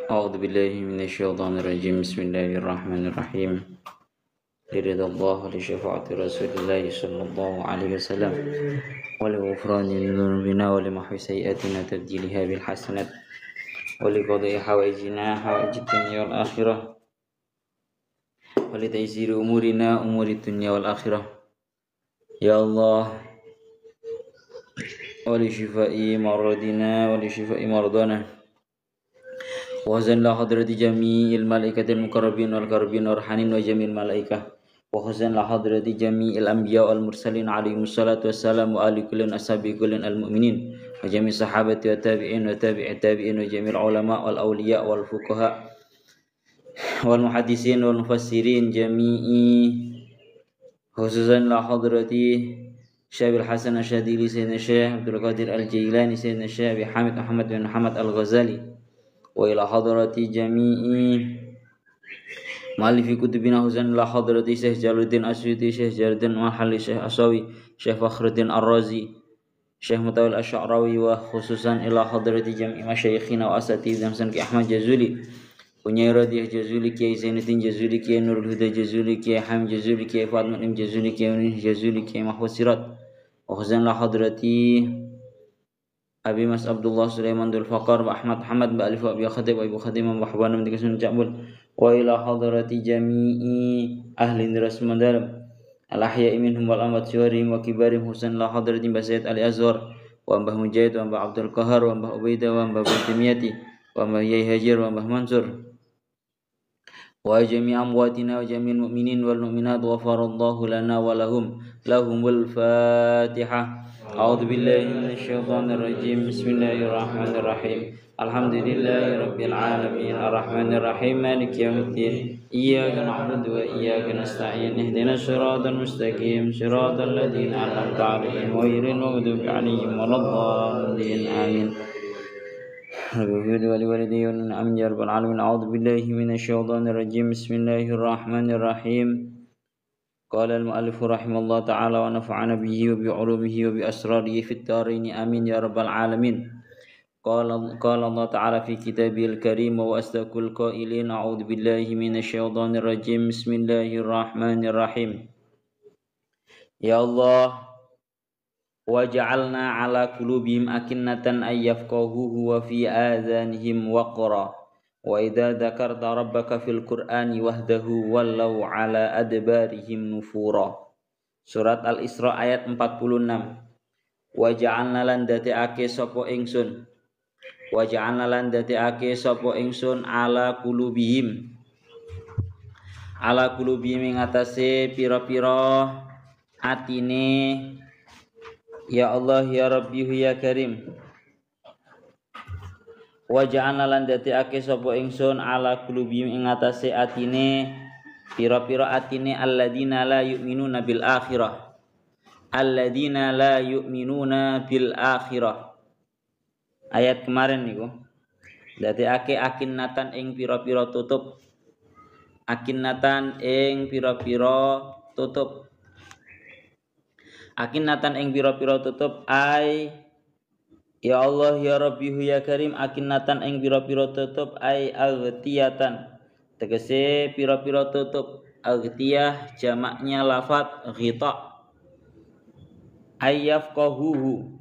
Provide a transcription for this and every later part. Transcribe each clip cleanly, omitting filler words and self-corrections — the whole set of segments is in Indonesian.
أعوذ بالله من الشيطان الرجيم بسم الله الرحمن الرحيم لرضا الله ولشفاعة رسول الله صلى الله عليه وسلم ولغفران ذنوبنا ولمحو سيئاتنا تبديلها بالحسنات ولقضاء حوائجنا حوائج الدنيا والآخرة ولتيسير أمورنا أمور الدنيا والآخرة يا الله ولشفاء مرضنا ولشفاء مرضانا وحسن لحضرة جميع الملائكة المقربين والقربين والرحمن وجميع الملائكة وحسن لحضرة جميع الأنبياء والمرسلين عليهم الصلاة والسلام وآل كل أصحاب كل المؤمنين وجميع الصحابة والتابعين وتابع التابعين وجميع العلماء والأولياء والفقهاء والمحدثين والمفسرين جميع خصوصا لحضرة الشيخ الحسن الشاذلي سيدنا الشيخ عبد القادر الجيلاني سيدنا الشيخ أبي حامد محمد بن محمد الغزالي وإلى حضرة جميع مؤلف كتبنا حسن إلى حضرة شيخ جلال الدين السيوطي شيخ جلال الدين محلي شيخ أسوي شيخ فخر الدين الرازي شيخ مطاوي الأشعراوي وخصوصا إلى حضرة جميع مشايخنا وأساتذتنا حسن أحمد جزولي ونيا رضي جزولي كي زين الدين جزولي كي نور الهدى جزولي كي حامد جزولي كي فاطمة ام جزولي كي ونين جزولي كي محفوظ سيرات وحسن إلى حضرة Abi Mas Abdullah Sulaiman Dul Faqar wa Ahmad Muhammad wa Alif wa Abi Khatib wa Ibu Khatib wa Habana min dikasun Ja'bul wa ila hadrati jami'i ahli Indras Mandalam al-ahya'i minhum wal amwat siwarihim wa kibarihim husan la hadrati Mbah Said Ali Azhar wa Mbah Mujahid wa Mbah Abdul Qahar wa Mbah Ubaidah wa Mbah Fatimiyati wa Mbah Yai Hajar wa Mbah Mansur wa jami'i amwatina wa jami'il mu'minin wal mu'minat ghafarallahu lana wa lahumul Fatihah. أعوذ بالله من الشيطان الرجيم بسم الله الرحمن الرحيم الحمد لله رب العالمين الرحمن الرحيم مالك يوم الدين إياك نعبد وإياك نستعين اهدنا الصراط المستقيم صراط الذين أنعمت عليهم غير المغضوب عليهم ولا الضالين آمين رب اغفر لي ولوالدي آمين يا رب العالمين أعوذ بالله من الشيطان الرجيم بسم الله الرحمن الرحيم قال المؤلف رحمه الله تعالى ونفعنا به وبعلومه وبأسراره في الدارين آمين يا رب العالمين قال الله تعالى في كتابه الكريم وأصدق القائلين أعوذ بالله من الشيطان الرجيم بسم الله الرحمن الرحيم يا الله وجعلنا على قلوبهم أكنة أن يفقهوه وفي آذانهم وقرا وإذا ذكرت ربك في القرآن وحده ولوا على أدبارهم نفورا. Surat Al-Isra ayat 46. Waja'alna lan dadekake sapa ingsun. Waja'alna lan dadekake sapa ingsun ala qulubihim. Ala qulubihim ing atase pira-pira atine ya Allah ya Rabbi ya Karim. Wa ja'alna lan dadekake sapa ingsun ala qulubihim ing atase atine pira-pira atine alladzina la yu'minuna bil akhirah alladzina la yu'minuna bil akhirah. Ayat kemarin niku dadekake akinnatan ing pira-pira tutup, akinnatan ing pira-pira tutup, akinnatan ing pira-pira tutup ay ya Allah ya Rabbi ya Karim akinnatan ing pira-pira tutup ai aghtiyatan tegese pira-pira tutup aghtiyah jamaknya lafat ghita ayyafqahuhu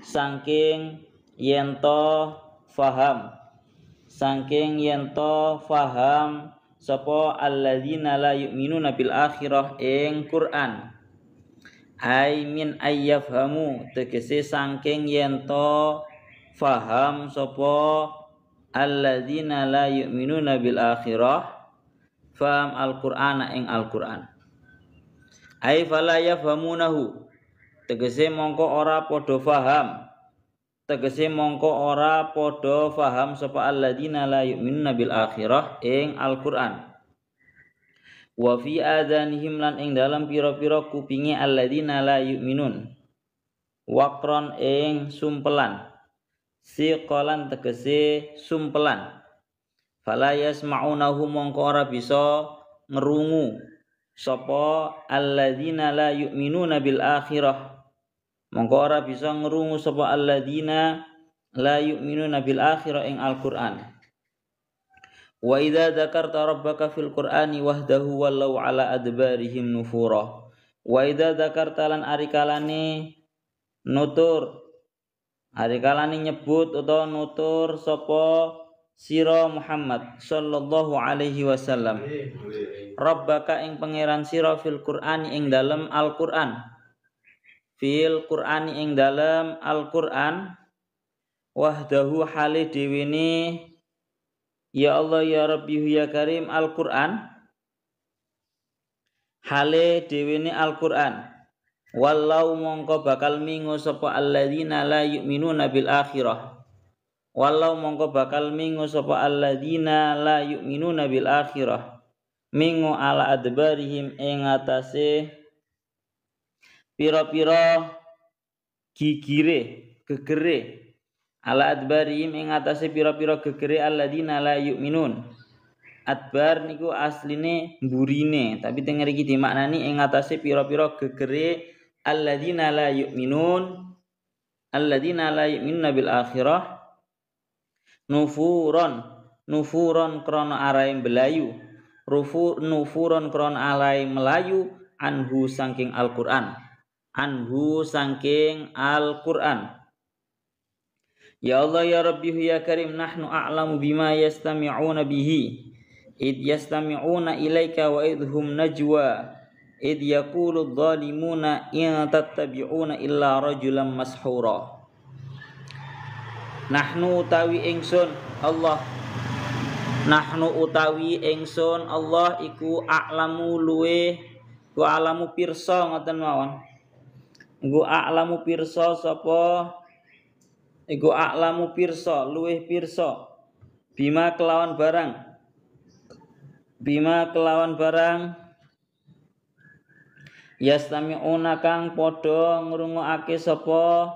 saking yento faham sapa alladzina la yu'minuna bil akhirah ing Quran ai min ayyafhamu tegese saking yento faham sapa alladzina la yu'minuna bil akhirah faham al-Qur'ana ing Al-Qur'an ai fala yafhamunahu tegese mongko ora padha faham sapa alladzina la yu'minuna bil akhirah ing Al-Qur'an wa fi adhanihim lan ing dalam pira-pira kupinge alladzina la yu'minun waqron ing sumpelan siqalan tegese sumpelan fala yasma'unahu mongko ora bisa ngerungu sapa alladzina la yu'minuna bil akhirah mongko ora bisa ngerungu sapa alladzina la yu'minuna bil akhirah ing Al-Qur'an. Wa idza dzakarta rabbaka fil Qur'ani wahdahu wallau ala adbarihim nufura. Wa idza dzakarta lan arikalane nutur arikalane nyebut utawa nutur sapa sira Muhammad sallallahu alaihi wasallam rabbaka ing pangeran sira fil Qur'ani ing dalem Al-Qur'an fil Qur'ani ing dalem Al-Qur'an wahdahu hale dewene ya Allah ya Rabbi ya Karim Al-Qur'an hale dewene Al-Qur'an wallau mongko bakal mingo sapa alladzina la yu'minuna bil akhirah wallau mongko bakal mingo sapa alladzina la yu'minuna bil akhirah mingo ala adbarihim ing atase pira-pira gegere ala adbarihim ing atase pira-pira gegere alladzina la yu'minun. Adbar niku asline mburine tapi teng mriki dimaknani ing atase pira-pira gegere alladzina la yu'minun bil akhirah nufuron krana arahe belayu nufuron krana arahe melayu anhu saking Al-Qur'an ya Allah ya Rabbi ya Karim nahnu a'lamu bima yastami'una bihi id yastami'una ilaika wa idhum najwa id yaqulu adh-dhalimuna in tattabi'una illa rajulan mashhura. Nahnu utawi ingsun Allah iku a'lamu luwe ku a'lamu pirsa ngoten mawon iku a'lamu pirsa sapa iku a'lamu pirsa luweh pirsa bima kelawan barang yastami'una kang padha ngrungokake sapa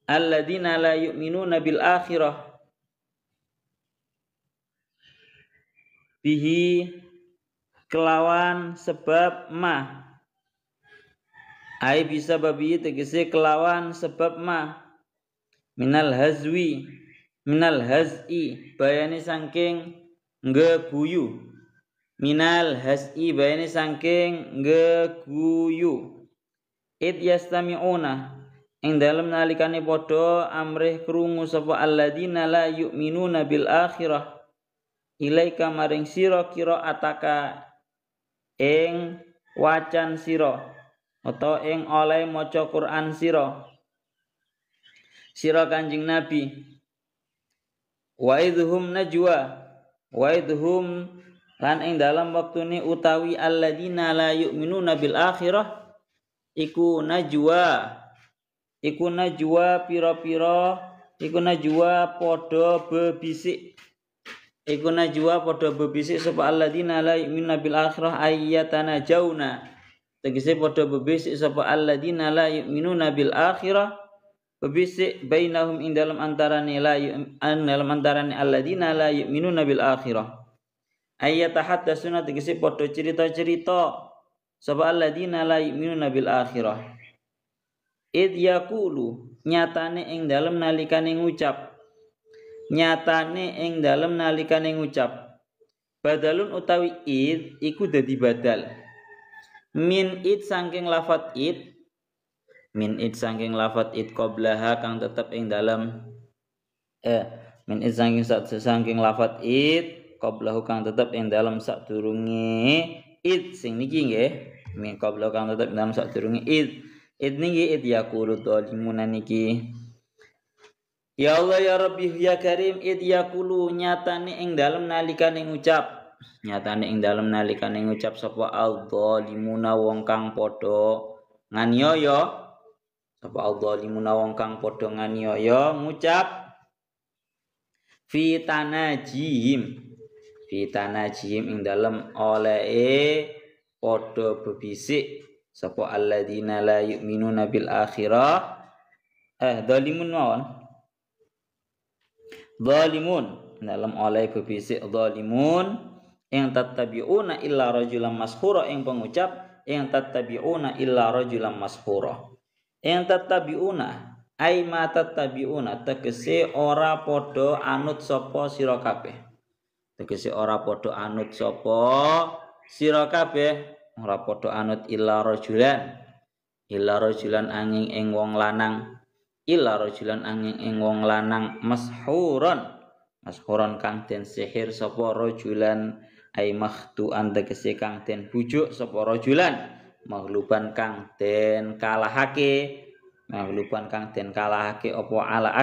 alladzina la yu'minuna bil akhirah bihi kelawan sebab ma ai bisa babi tegese kelawan sebab ma minal haz'i bayane saking ngeguyu id yastami'una ing dalem nalikane padha amrih krungu sapa alladzina la yu'minuna bil akhirah ilaika maring sira qiraataka ing wacan sira utawa ing oleh maca Quran sira Kanjeng Nabi wa idhum lan ing dalam waktune utawi alladzina la yu'minuna bil akhirah iku najwa padha bebisik sapa alladzina la yu'minuna bil akhirah ayyatana jauna tegese padha bebisik sapa alladzina la yu'minuna bil akhirah bebisik bainahum ing dalam antarane alladzina la yu'minuna bil akhirah ayyatahaddatsuna tegese padha cerita-cerita sapa alladzina la yu'minuna bil akhirah id yaqulu nyatane ing dalem nalikane ngucap badalun utawi id iku dadi badal min id saking lafat id qablaha kang tetep ing dalem min id saking lafat id qablahu kang tetep ing dalem sadurunge id sing niki nggih min qablahu kang tetep ing dalem sadurunge id niki id yaqulu dhalimuna niki ya Allah ya Rabbi ya Karim id yaqulu nyatane ing dalem nalikane ngucap sapa al-dhalimuna wong kang padha nganiaya ngucap fi tanajihim ing dalem olehe padha bebisik sapa alladzina la yu'minuna bil akhirah dhalimun dalam oleh bebisik dhalimun yang tattabi'una illa rajulan mashhura yang pengucap yang tattabi'una illa rajulan mashhura yang tattabi'una ai matattabiuna tegese ora padha anut sapa sira kabeh. Tegese ora padha anut sapa sira kabeh, ora padha anut illa rajulan angin ing wong lanang, illa rajulan angin ing wong lanang mashuron kang den sihir sapa rajulan ai makhtuan tegese kang den bujuk sapa rajulan maghluban kang den kalahake apa ala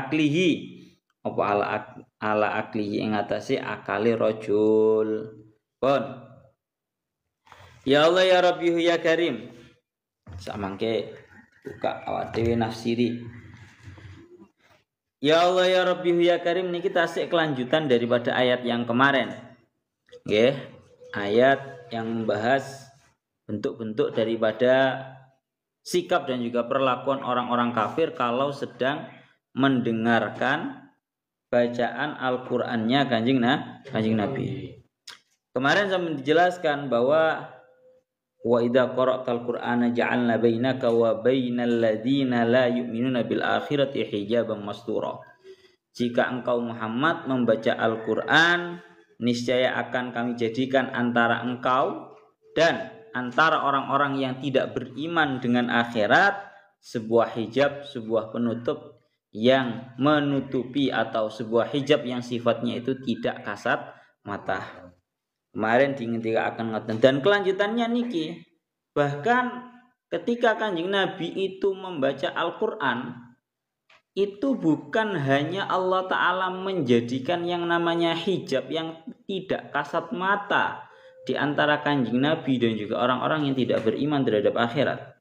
aklihi ing atase akale rajul. Pun ya Allah ya Rabbi ya Karim, samangke buka awak dhewe nafsiri. Ya Allah ya Rabbi ya Karim niki tasik kelanjutan daripada ayat yang kemarin. Nggih, ayat yang membahas bentuk-bentuk daripada sikap dan juga perlakuan orang-orang kafir kalau sedang mendengarkan bacaan Al-Qur'annya Kanjeng Nabi. Kemarin saya menjelaskan bahwa wa idza qara'tal Qur'ana ja'alna bainaka wa bainal ladzina la yu'minuna bil akhirati hijaban mastura. Jika engkau Muhammad membaca Al-Qur'an, niscaya akan kami jadikan antara engkau dan antara orang-orang yang tidak beriman dengan akhirat sebuah hijab, sebuah penutup yang menutupi atau sebuah hijab yang sifatnya itu tidak kasat mata. Kemarin diingetika akan ngoten dan kelanjutannya niki. Bahkan ketika Kanjeng Nabi itu membaca Al-Qur'an, itu bukan hanya Allah Ta'ala menjadikan yang namanya hijab yang tidak kasat mata di antara Kanjeng Nabi dan juga orang-orang yang tidak beriman terhadap akhirat.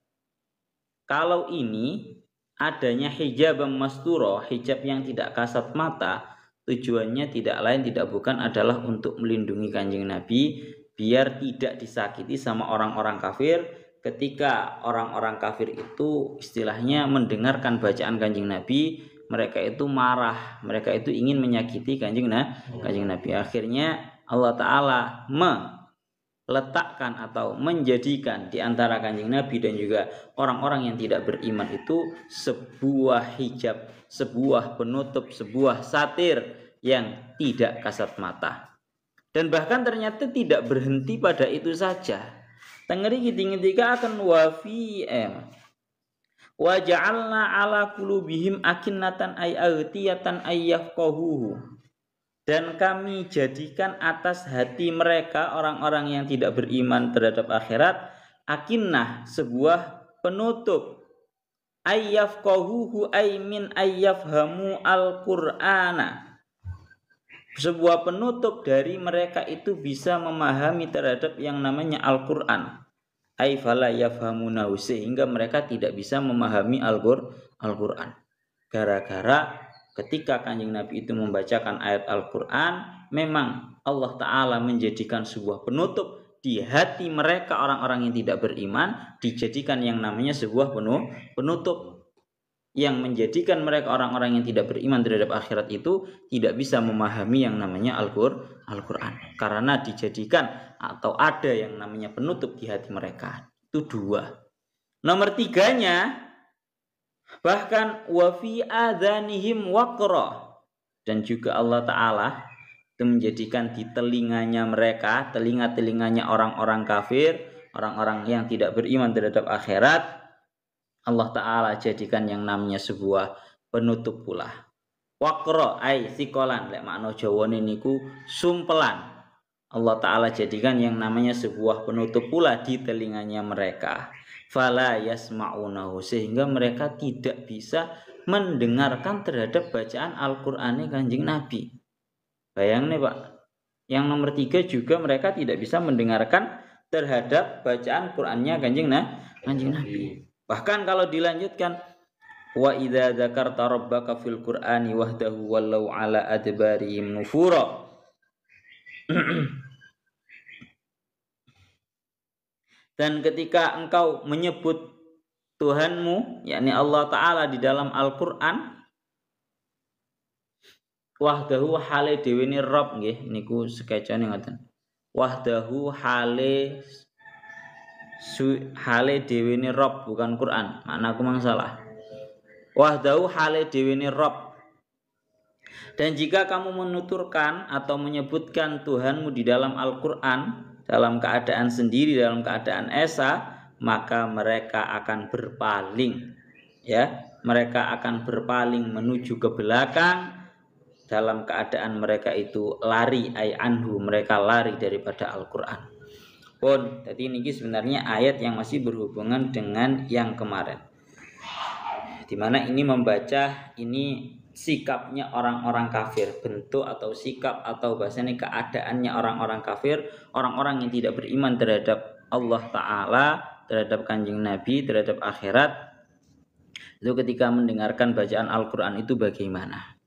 Kalau ini adanya hijab masturo, hijab yang tidak kasat mata, tujuannya tidak lain tidak bukan adalah untuk melindungi Kanjeng Nabi biar tidak disakiti sama orang-orang kafir ketika orang-orang kafir itu istilahnya mendengarkan bacaan Kanjeng Nabi, mereka itu marah, mereka itu ingin menyakiti Kanjeng Nabi. Akhirnya Allah Ta'ala meletakkan atau menjadikan di antara Kanjeng Nabi dan juga orang-orang yang tidak beriman itu sebuah hijab, sebuah penutup, sebuah satir yang tidak kasat mata. Dan bahkan ternyata tidak berhenti pada itu saja. Tengeri ketika akan wa ja'alna ala qulubihim akinnatan ay aghtiyatan ay yafqahuhu. Dan kami jadikan atas hati mereka orang-orang yang tidak beriman terhadap akhirat akinnah, sebuah penutup, ayyafqahuhu ay min ayyafhamu al-Qur'ana, sebuah penutup dari mereka itu bisa memahami terhadap yang namanya Al-Qur'an, ay fala yafhamunahu, sehingga mereka tidak bisa memahami Al-Qur'an. Gara-gara ketika Kanjeng Nabi itu membacakan ayat Al-Qur'an, memang Allah Ta'ala menjadikan sebuah penutup di hati mereka orang-orang yang tidak beriman, dijadikan yang namanya sebuah penutup yang menjadikan mereka orang-orang yang tidak beriman terhadap akhirat itu tidak bisa memahami yang namanya Al-Qur'an, karena dijadikan atau ada yang namanya penutup di hati mereka. Itu dua. Nomor tiganya, bahkan wa fi adhanihim waqra, dan juga Allah Ta'ala itu menjadikan di telinganya mereka, telinga-telinganya orang-orang kafir, orang-orang yang tidak beriman terhadap akhirat, Allah Ta'ala jadikan yang namanya sebuah penutup pula. Waqra ay sikolan, lek makna Jawane niku sumpelan. Allah Ta'ala jadikan yang namanya sebuah penutup pula di telinganya mereka. Fala yasma'unahu, sehingga mereka tidak bisa mendengarkan terhadap bacaan Al-Qur'an Kanjeng Nabi. Bayang nih Pak, yang nomor 3 juga mereka tidak bisa mendengarkan terhadap bacaan Qur'annya Kanjeng Nabi. Bahkan kalau dilanjutkan, wa idza dzakarta rabbaka fil Qur'ani wahdahu wallau ala adbarihim nufura. Dan ketika engkau menyebut Tuhanmu, yakni Allah Ta'ala di dalam Al-Qur'an, wahdahu hale dhewe ni Rabb nggih niku sekecane ngoten. Wahdahu hale dhewe ni Rabb, bukan Quran. Makna aku mang salah. wahdahu hale dewene Rob. Dan jika kamu menuturkan atau menyebutkan Tuhanmu di dalam Al-Quran dalam keadaan sendiri, dalam keadaan esa, maka mereka akan berpaling, ya, mereka akan berpaling menuju ke belakang dalam keadaan mereka itu lari, ay anhu, mereka lari daripada Al-Quran. Pun, jadi ini sebenarnya ayat yang masih berhubungan dengan yang kemarin, dimana ini membaca ini sikapnya orang-orang kafir, bentuk atau sikap atau bahasanya keadaannya orang-orang kafir, orang-orang yang tidak beriman terhadap Allah Ta'ala, terhadap kanjeng Nabi, terhadap akhirat. Itu ketika mendengarkan bacaan Al-Quran itu bagaimana?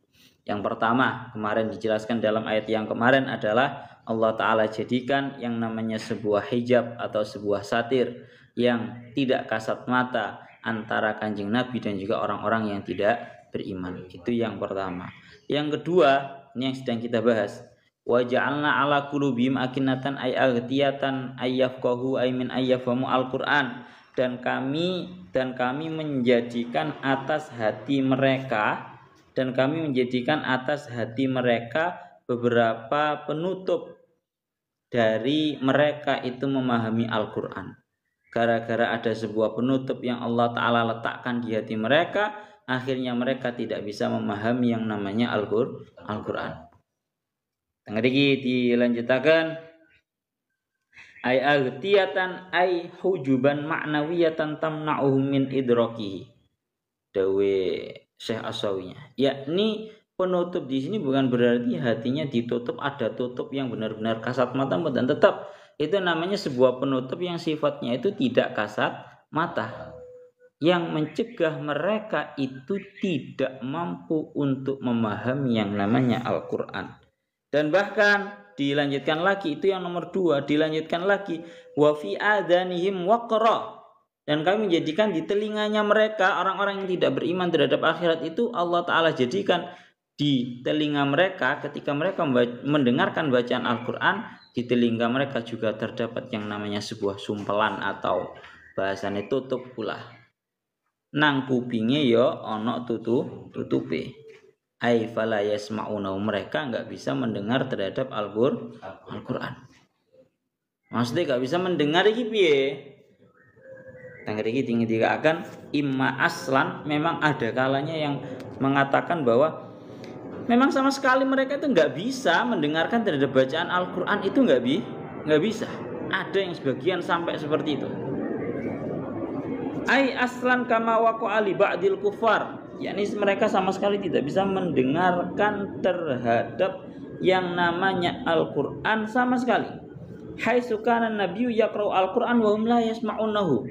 Yang pertama, kemarin dijelaskan dalam ayat yang kemarin adalah Allah Ta'ala jadikan yang namanya sebuah hijab atau sebuah satir yang tidak kasat mata antara kanjeng Nabi dan juga orang-orang yang tidak beriman. Itu yang pertama. Yang kedua, ini yang sedang kita bahas. Wa ja'alna ala qulubihim akinnatan ay aghtiyatan ayyafqahu ay min ayyafhamu al-Qur'an. Dan kami menjadikan atas hati mereka beberapa penutup dari mereka itu memahami Al-Qur'an. Gara-gara ada sebuah penutup yang Allah Ta'ala letakkan di hati mereka, akhirnya mereka tidak bisa memahami yang namanya Al-Qur'an. Tengah dilanjutkan ay aghtiyatan ay hujuban ma'nawiyatan tamna'uhum min idrakihi. Dawe Syekh As-Sawinya. Yakni penutup di sini bukan berarti hatinya ditutup, ada tutup yang benar-benar kasat mata, dan tetap itu namanya sebuah penutup yang sifatnya itu tidak kasat mata, yang mencegah mereka itu tidak mampu untuk memahami yang namanya Al-Quran. Dan bahkan dilanjutkan lagi, itu yang nomor 2, dilanjutkan lagi wa fi adanihim waqra, dan kami menjadikan di telinganya mereka, orang-orang yang tidak beriman terhadap akhirat itu Allah Ta'ala jadikan di telinga mereka ketika mereka mendengarkan bacaan Al-Quran, di telinga mereka juga terdapat yang namanya sebuah sumpelan atau bahasanya tutup pula. Nang kupinge yo ono tutupe. Ai fala yasma'una, mereka enggak bisa mendengar terhadap Al-Qur'an. Maksudnya enggak bisa mendengar iki piye? Tangger iki dikatakan imma aslan, memang ada kalanya yang mengatakan bahwa memang sama sekali mereka itu enggak bisa mendengarkan terhadap bacaan Al-Qur'an, itu enggak bisa. Ada yang sebagian sampai seperti itu. Ai aslan kama waqa'a li ba'dil kufar, yakni mereka sama sekali tidak bisa mendengarkan terhadap yang namanya Al-Qur'an sama sekali. Haitsu kana nabiyyu yaqra'u al-Qur'an wa hum la yasma'unahu,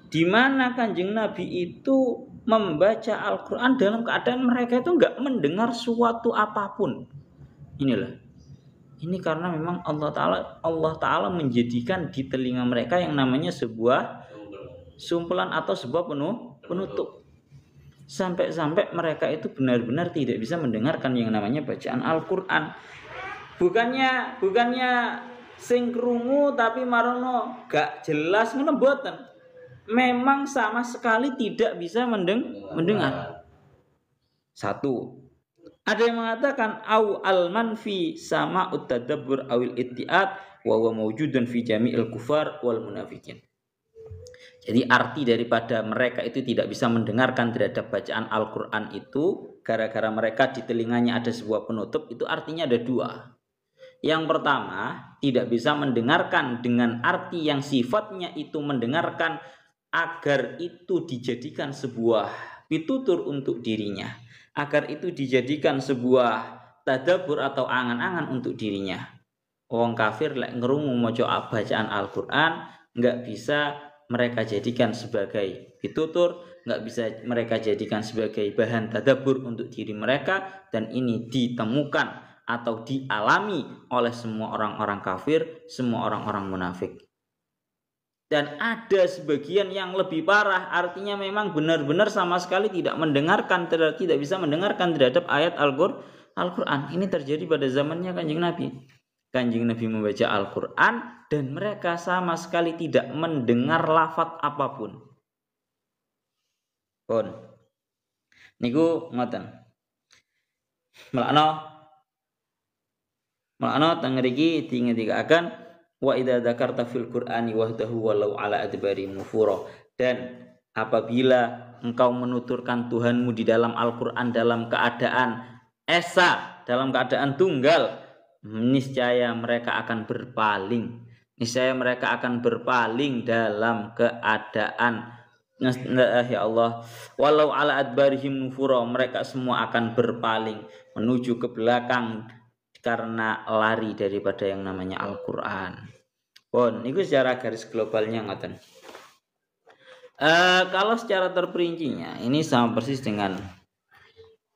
di mana kanjeng Nabi itu membaca Al-Qur'an dalam keadaan mereka itu enggak mendengar suatu apapun. Ini karena memang Allah Ta'ala menjadikan di telinga mereka yang namanya sebuah sumpelan atau sebuah penutup, sampai mereka itu benar-benar tidak bisa mendengarkan yang namanya bacaan Al-Qur'an. Bukannya sing krungu tapi marono gak jelas ngono mboten. Memang sama sekali tidak bisa mendengar. Satu, ada yang mengatakan au al-manfi sama ut-tadabbur awil ittiad wa huwa mawjudun fi jami'il kufar wal munafiqin. Jadi arti daripada mereka itu tidak bisa mendengarkan terhadap bacaan Al-Quran itu gara-gara mereka di telinganya ada sebuah penutup, itu artinya ada 2. Yang pertama, tidak bisa mendengarkan dengan arti yang sifatnya itu mendengarkan agar itu dijadikan sebuah pitutur untuk dirinya, agar itu dijadikan sebuah tadabbur atau angan-angan untuk dirinya. Orang kafir lek ngerungu maca bacaan Al-Quran nggak bisa mereka jadikan sebagai pitutur, nggak bisa mereka jadikan sebagai bahan tadabbur untuk diri mereka, dan ini ditemukan atau dialami oleh semua orang-orang kafir, semua orang-orang munafik. Dan ada sebagian yang lebih parah, artinya memang benar-benar sama sekali tidak bisa mendengarkan terhadap ayat Al-Quran. Ini terjadi pada zamannya kanjeng Nabi. Kanjeng Nabi membaca Al-Quran dan mereka sama sekali tidak mendengar lafaz apapun. Niku ngoten. Makna teng mriki dingendikaken wa idza dzakarta fil Qur'ani wahdahu walau ala adbari nufura. Dan apabila engkau menuturkan Tuhanmu di dalam Al-Qur'an dalam keadaan esa, dalam keadaan tunggal, niscaya mereka akan berpaling. Niscaya mereka akan berpaling dalam keadaan ya Allah, walau ala adbarihim nufura, mereka semua akan berpaling menuju ke belakang karena lari daripada yang namanya Al-Qur'an. Pun itu secara garis globalnya ngoten. Kalau secara terperincinya ini sama persis dengan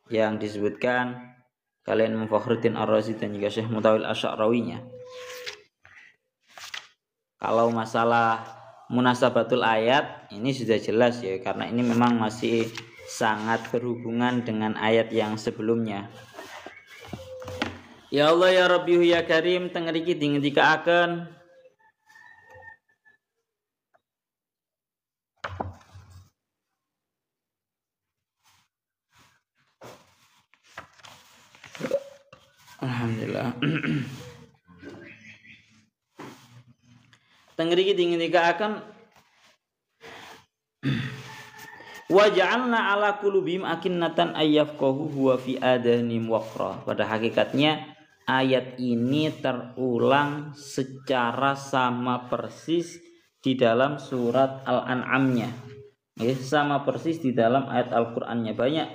yang disebutkan kalian Fakhruddin Ar-Razi dan juga Syekh Mutawil Asy'arawinya. Kalau masalah munasabatul ayat ini sudah jelas ya, karena ini memang masih sangat berhubungan dengan ayat yang sebelumnya. Ya Allah ya Rabbi ya Karim teng mriki dingendikaaken alhamdulillah. Teng mriki dingendikaaken wa ja'alna ala qulubihim akinnatan ayyafqahu huwa fi adanihim waqra. Pada hakikatnya ayat ini terulang secara sama persis di dalam surat Al-An'amnya. Sama persis di dalam ayat Al-Qur'annya banyak.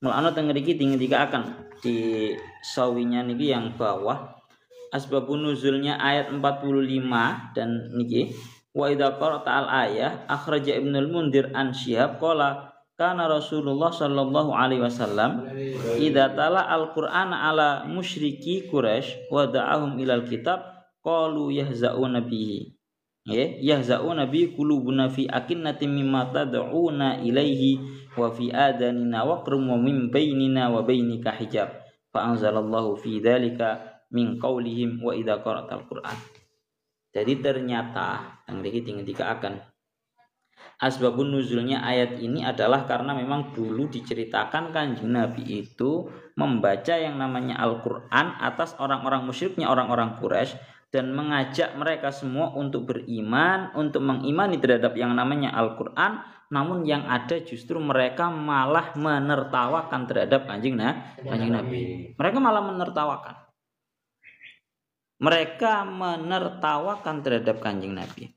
Mulane teng mriki dingendikaken di sawinya niki yang bawah asbabun nuzulnya ayat 45 dan niki wa idza qara'ta al-ayah akhraja Ibnul Mundir an Syihab qala kana Rasulullah sallallahu alaihi wasallam idza tala al-Qur'ana ala musyriki Quraisy wa da'ahum ilal kitab qalu yahza'una bihi. Yahza'una bi qulubuna fi akinnatin mimma tad'una ilaihi wa fi adanina waqrum wa min bainina wa bainika hijab. Fa anzalallahu fi dzalika min qaulihim wa idza qara'tal Qur'an. Jadi ternyata yang dikatakan asbabun nuzulnya ayat ini adalah karena memang dulu diceritakan Kanjeng Nabi itu membaca yang namanya Al-Qur'an atas orang-orang musyriknya orang-orang Quraisy dan mengajak mereka semua untuk beriman, untuk mengimani terhadap yang namanya Al-Qur'an, namun yang ada justru mereka malah menertawakan terhadap Kanjeng Nabi. Mereka malah menertawakan. Mereka menertawakan terhadap Kanjeng Nabi.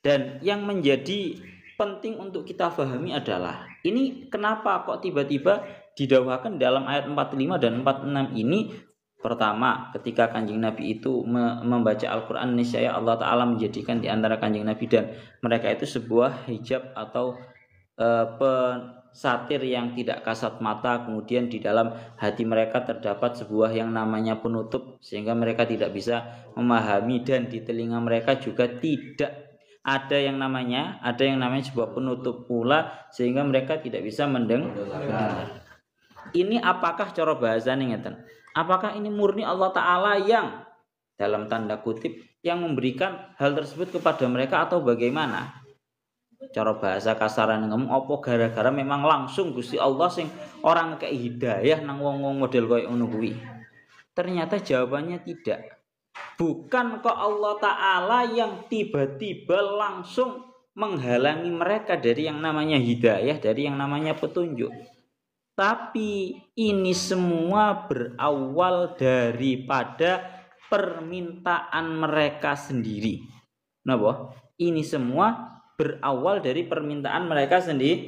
Dan yang menjadi penting untuk kita pahami adalah ini kenapa kok tiba-tiba didawahkan dalam ayat 45 dan 46 ini. Pertama, ketika Kanjeng Nabi itu membaca Al-Qur'an, niscaya Allah Ta'ala menjadikan di antara Kanjeng Nabi dan mereka itu sebuah hijab atau satir yang tidak kasat mata. Kemudian di dalam hati mereka terdapat sebuah yang namanya penutup sehingga mereka tidak bisa memahami, dan di telinga mereka juga tidak ada yang namanya sebuah penutup pula sehingga mereka tidak bisa mendengar. Ini apakah cara bahasane ngeten? Apakah ini murni Allah Ta'ala yang dalam tanda kutip yang memberikan hal tersebut kepada mereka atau bagaimana? Cara bahasa kasaran ngomong opo gara-gara memang langsung Gusti Allah sing orang kayak hidayah nang wong-wong model koyo ngono kuwi. Ternyata jawabannya tidak. Bukan kok Allah Ta'ala yang tiba-tiba langsung menghalangi mereka dari yang namanya hidayah, dari yang namanya petunjuk. Tapi ini semua berawal daripada permintaan mereka sendiri. Napa? Ini semua berawal dari permintaan mereka sendiri.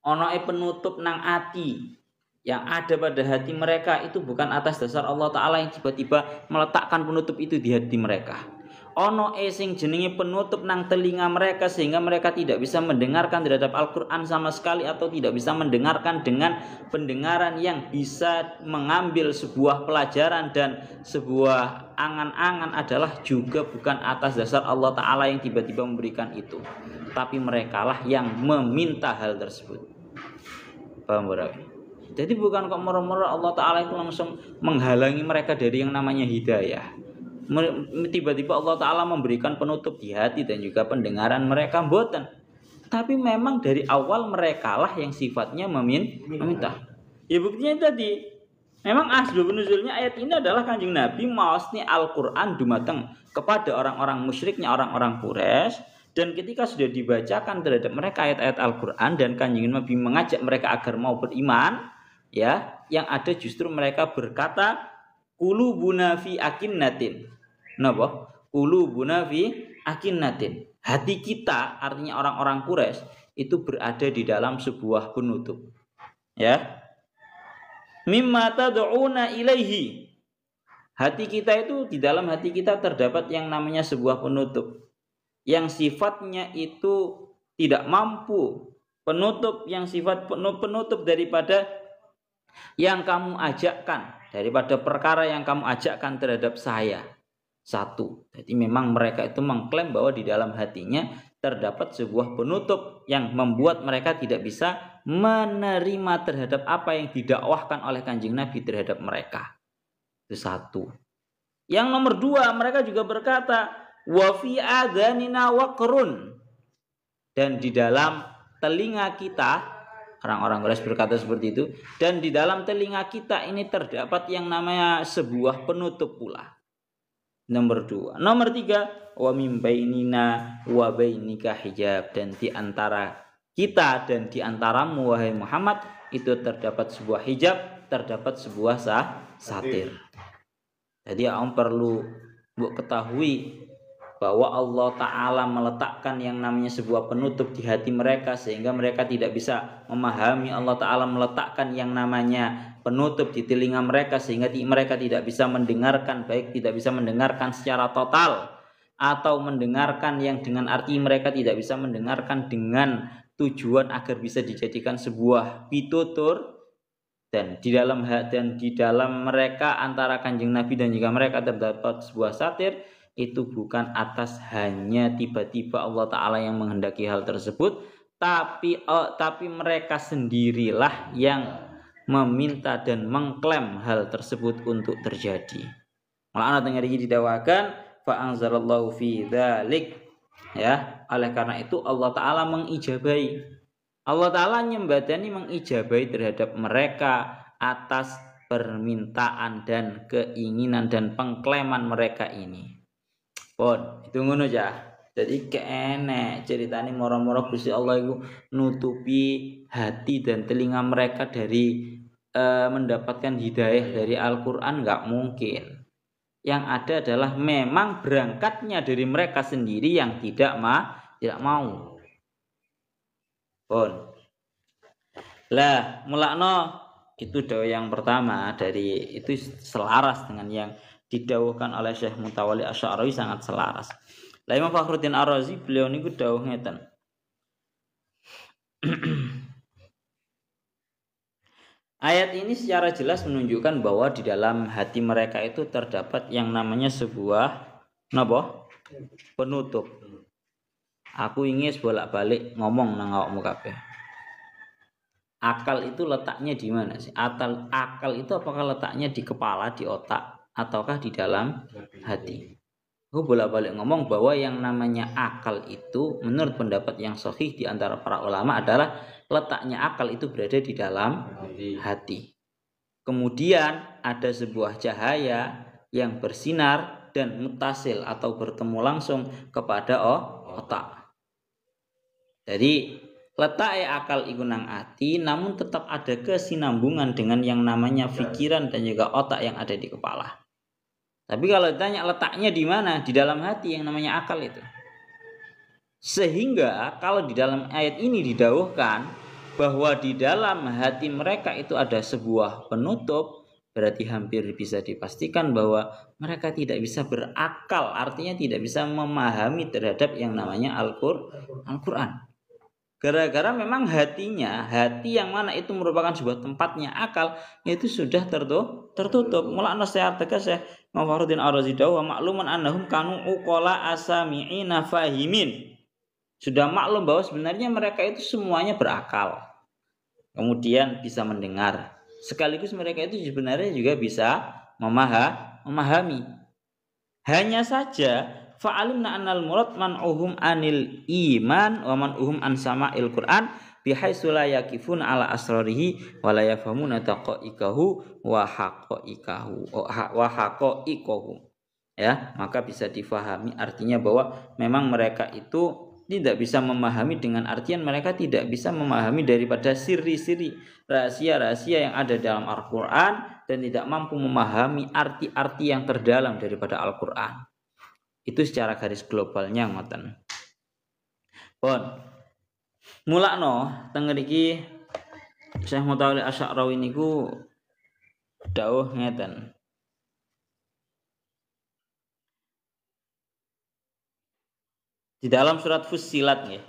Ono penutup nang ati yang ada pada hati mereka itu bukan atas dasar Allah Ta'ala yang tiba-tiba meletakkan penutup itu di hati mereka. Ono sing jenenge penutup nang telinga mereka sehingga mereka tidak bisa mendengarkan terhadap Al-Qur'an sama sekali atau tidak bisa mendengarkan dengan pendengaran yang bisa mengambil sebuah pelajaran dan sebuah angan-angan adalah juga bukan atas dasar Allah Ta'ala yang tiba-tiba memberikan itu, tapi merekalah yang meminta hal tersebut. Paham berarti? Jadi bukan kok moro-moro Allah Ta'ala itu langsung menghalangi mereka dari yang namanya hidayah. Tiba-tiba Allah Ta'ala memberikan penutup di hati dan juga pendengaran mereka, mboten. Tapi memang dari awal mereka lah yang sifatnya meminta. Ya buktinya tadi, memang asbabun nuzulnya ayat ini adalah Kanjeng Nabi maosni Al-Qur'an dumateng kepada orang-orang musyriknya orang-orang Quraisy, dan ketika sudah dibacakan terhadap mereka ayat-ayat Al-Qur'an dan Kanjeng Nabi mengajak mereka agar mau beriman, ya, yang ada justru mereka berkata qulubuna fi akinnatin. Napa? Qulubuna fi akinnatin. Hati kita, artinya orang-orang Quraisy, itu berada di dalam sebuah penutup. Ya. Mimma tad'una ilaihi. Hati kita itu, di dalam hati kita terdapat yang namanya sebuah penutup yang sifatnya itu tidak mampu, penutup yang sifat penutup daripada yang kamu ajakkan, daripada perkara yang kamu ajakkan terhadap saya. Satu. Jadi memang mereka itu mengklaim bahwa di dalam hatinya terdapat sebuah penutup yang membuat mereka tidak bisa menerima terhadap apa yang didakwahkan oleh Kanjeng Nabi terhadap mereka. Itu satu. Yang nomor dua, mereka juga berkata, wa fi adhanina waqrun. Dan di dalam telinga kita, orang-orang Quraisy berkata seperti itu, dan di dalam telinga kita ini terdapat yang namanya sebuah penutup pula. Nomor dua. Nomor tiga, wa min bainina wa bainika hijab. Dan di antara kita dan di antaramu wahai Muhammad itu terdapat sebuah hijab, terdapat sebuah satir. Jadi kamu perlu ketahui bahwa Allah Ta'ala meletakkan yang namanya sebuah penutup di hati mereka sehingga mereka tidak bisa memahami. Allah Ta'ala meletakkan yang namanya penutup di telinga mereka sehingga mereka tidak bisa mendengarkan, baik tidak bisa mendengarkan secara total atau mendengarkan yang dengan arti mereka tidak bisa mendengarkan dengan tujuan agar bisa dijadikan sebuah pitutur. Dan di dalam mereka antara Kanjeng Nabi dan juga mereka terdapat sebuah satir. Itu bukan atas hanya tiba-tiba Allah Ta'ala yang menghendaki hal tersebut, tapi mereka sendirilah yang meminta dan mengklaim hal tersebut untuk terjadi. Malah dengar ini didawakan fa anzalallahu fi dzalik, ya. Oleh karena itu Allah Ta'ala mengijabahi, Allah Ta'ala nyembadani mengijabahi terhadap mereka atas permintaan dan keinginan dan pengklaiman mereka ini. Pon, itu ngono aja. Jadi kene ceritane moro-moro Gusti Allah itu nutupi hati dan telinga mereka dari mendapatkan hidayah dari Al-Qur'an, enggak mungkin. Yang ada adalah memang berangkatnya dari mereka sendiri yang tidak mau. Pon. Lah, mulakno itu dawuh yang pertama dari itu selaras dengan yang didawuhkan oleh Syekh Mutawalli Asy'ari, sangat selaras. Lah Imam Fakhruddin Ar-Razi beliau niku dawuh ngeten. Ayat ini secara jelas menunjukkan bahwa di dalam hati mereka itu terdapat yang namanya sebuah napa? Penutup. Aku ingin bolak-balik ngomong nang awakmu kabeh. Akal itu letaknya di mana sih? Akal itu apakah letaknya di kepala, di otak, ataukah di dalam hati? Aku bolak-balik ngomong bahwa yang namanya akal itu menurut pendapat yang sahih di antara para ulama adalah letaknya akal itu berada di dalam hati. Kemudian ada sebuah cahaya yang bersinar dan mutasil atau bertemu langsung kepada otak. Jadi letak akal iku nang ati, namun tetap ada kesinambungan dengan yang namanya pikiran dan juga otak yang ada di kepala. Tapi kalau ditanya letaknya di mana? Di dalam hati yang namanya akal itu. Sehingga kalau di dalam ayat ini didawuhkan bahwa di dalam hati mereka itu ada sebuah penutup, berarti hampir bisa dipastikan bahwa mereka tidak bisa berakal, artinya tidak bisa memahami terhadap yang namanya Al-Qur'an. Gara-gara memang hatinya, hati yang mana itu merupakan sebuah tempatnya akal, itu sudah tertutup. Mulane saya tegas ya, Imam Fakhruddin Ar-Razi wa maklumun annahum kanu uqala asami'ina fahimin. Sudah maklum bahwa sebenarnya mereka itu semuanya berakal. Kemudian bisa mendengar. Sekaligus mereka itu sebenarnya juga bisa memahami. Hanya saja fa'alimna annal murad man'uhum anil iman wa man'uhum an sama'il Qur'an bihaitsu la yakifun ala asrarihi wa la yafhamuna taqa'iqahu wa haqa'iqahu. Ya, maka bisa difahami artinya bahwa memang mereka itu tidak bisa memahami dengan artian mereka tidak bisa memahami daripada siri-siri rahasia-rahasia yang ada dalam Al-Qur'an dan tidak mampu memahami arti-arti yang terdalam daripada Al-Qur'an. Itu secara garis globalnya ngoten. Pun mulakno teng mriki Syekh Mutawalli Asy'arawi niku dawuh ngeten. Di dalam surat Fussilat ya.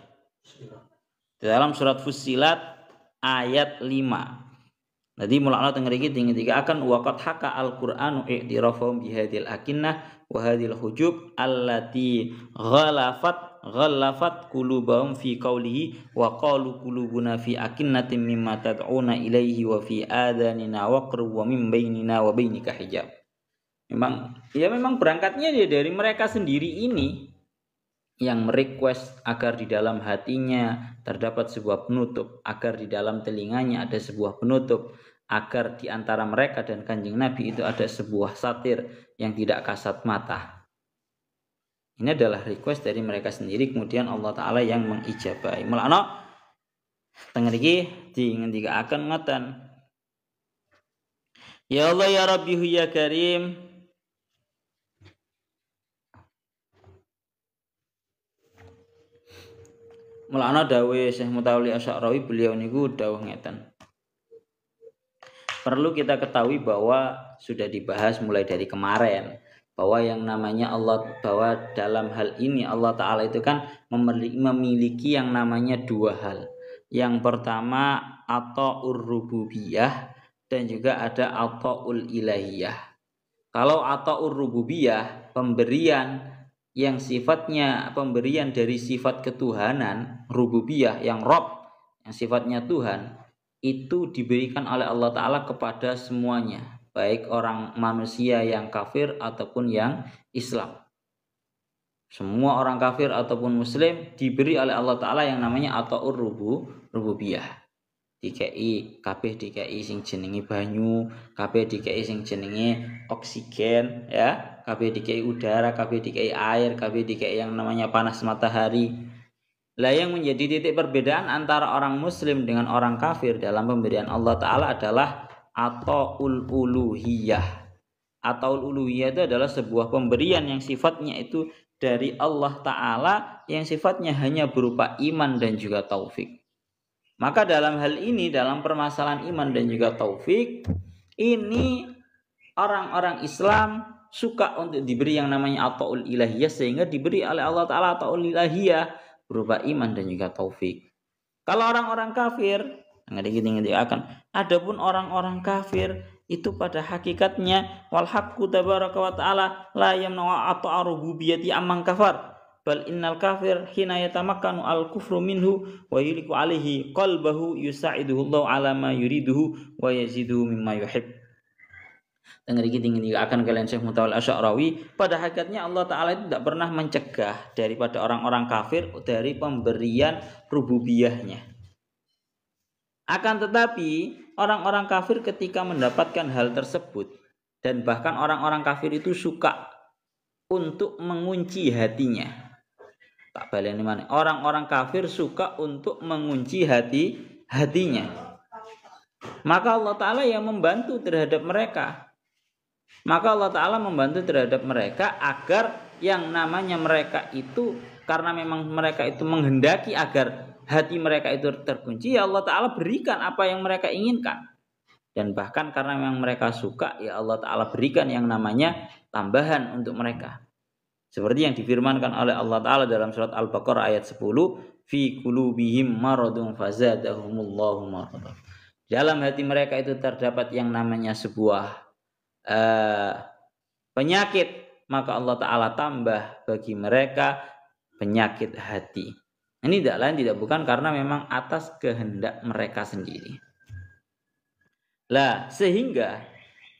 Di dalam surat Fussilat ayat 5. Jadi mulakna teng mriki tinggi akan waqat haka al-Qur'anu i'tirafahum bihadil akinnah wa hadil hujub allati ghallafat qulubahum fi qawlihi wa qalu qulubuna fi akinnatin mimma tad'una ilaihi wa fi adanina waqru wa min bainina wa bainika hijab. Memang berangkatnya dari mereka sendiri ini yang merequest agar di dalam hatinya terdapat sebuah penutup, agar di dalam telinganya ada sebuah penutup, agar di antara mereka dan Kanjeng Nabi itu ada sebuah satir yang tidak kasat mata. Ini adalah request dari mereka sendiri, kemudian Allah Ta'ala yang mengijabahi. Mulakno teng mriki dingendikaken ngoten. Ya Allah ya Rabbi ya Karim, mulana dawuh Syekh Mutawalli Asy'arawi, beliau niku dawuh ngeten. Perlu kita ketahui bahwa sudah dibahas mulai dari kemarin bahwa yang namanya Allah, bahwa dalam hal ini Allah Ta'ala itu kan memiliki yang namanya dua hal. Yang pertama ata'ur rububiyah dan juga ada ata'ul ilahiyah. Kalau ata'ur rububiyah, pemberian yang sifatnya pemberian dari sifat ketuhanan, rububiyah yang Rabb, yang sifatnya Tuhan, itu diberikan oleh Allah Ta'ala kepada semuanya, baik orang manusia yang kafir ataupun yang Islam. Semua orang kafir ataupun muslim diberi oleh Allah Ta'ala yang namanya ata'ur rububiyah. Dikai kabeh dikai sing jenenge banyu, kabeh dikai sing jenenge oksigen, ya, kabeh dikai udara, kabeh dikai air, kabeh dikai yang namanya panas matahari. Lah yang menjadi titik perbedaan antara orang muslim dengan orang kafir dalam pemberian Allah Ta'ala adalah ataul uluhiyah. Ataul uluhiyah itu adalah sebuah pemberian yang sifatnya itu dari Allah Ta'ala, yang sifatnya hanya berupa iman dan juga taufik. Maka dalam hal ini, dalam permasalahan iman dan juga taufik, ini orang-orang Islam suka untuk diberi yang namanya ataul ilahiyah, sehingga diberi oleh Allah Ta'ala ataul ilahiyah berupa iman dan juga taufik. Kalau orang-orang kafir, adapun orang-orang kafir itu pada hakikatnya wal haqqu tabaraka wa ta'ala la yamna'u ata'a rububiyyati amman kafar. Bal innal kafir hina yatamakkanu al kufru minhu wa yuliku alaihi qalbahu yusa'iduhu Allah ala ma yuriduhu wa yaziduhu mimma yuhib. Dengar ini akan kalian Syekh Mutawalli Asy'arawi, pada hakikatnya Allah Ta'ala itu tidak pernah mencegah daripada orang-orang kafir dari pemberian rububiyahnya. Akan tetapi orang-orang kafir ketika mendapatkan hal tersebut, dan bahkan orang-orang kafir itu suka untuk mengunci hatinya. Tak baleni mana? Orang-orang kafir suka untuk mengunci hatinya. Maka Allah Ta'ala yang membantu terhadap mereka. Maka Allah Ta'ala membantu terhadap mereka agar yang namanya mereka itu, karena memang mereka itu menghendaki agar hati mereka itu terkunci, ya Allah Ta'ala berikan apa yang mereka inginkan. Dan bahkan karena memang mereka suka, ya Allah Ta'ala berikan yang namanya tambahan untuk mereka. Seperti yang difirmankan oleh Allah Ta'ala dalam surat Al-Baqarah ayat 10, fi qulubihim maradun fazadahumullahu maradan. Dalam hati mereka itu terdapat yang namanya sebuah penyakit, maka Allah Ta'ala tambah bagi mereka penyakit hati. Ini tidak lain tidak bukan karena memang atas kehendak mereka sendiri. Lah sehingga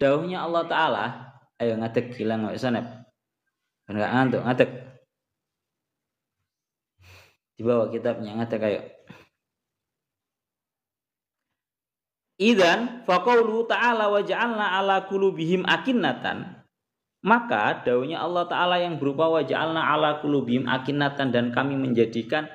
dawuhnya Allah Ta'ala, ayo ngadeg gilang nggak sanep. Enggak ngantuk, ngadeg. Di bawah kitabnya ngata kayak Idzan faqaulu ta'ala wa ja'alna ala qulubihim akinnatan. Maka daunya Allah Ta'ala yang berupa wa ja'alna ala qulubihim akinnatan, dan kami menjadikan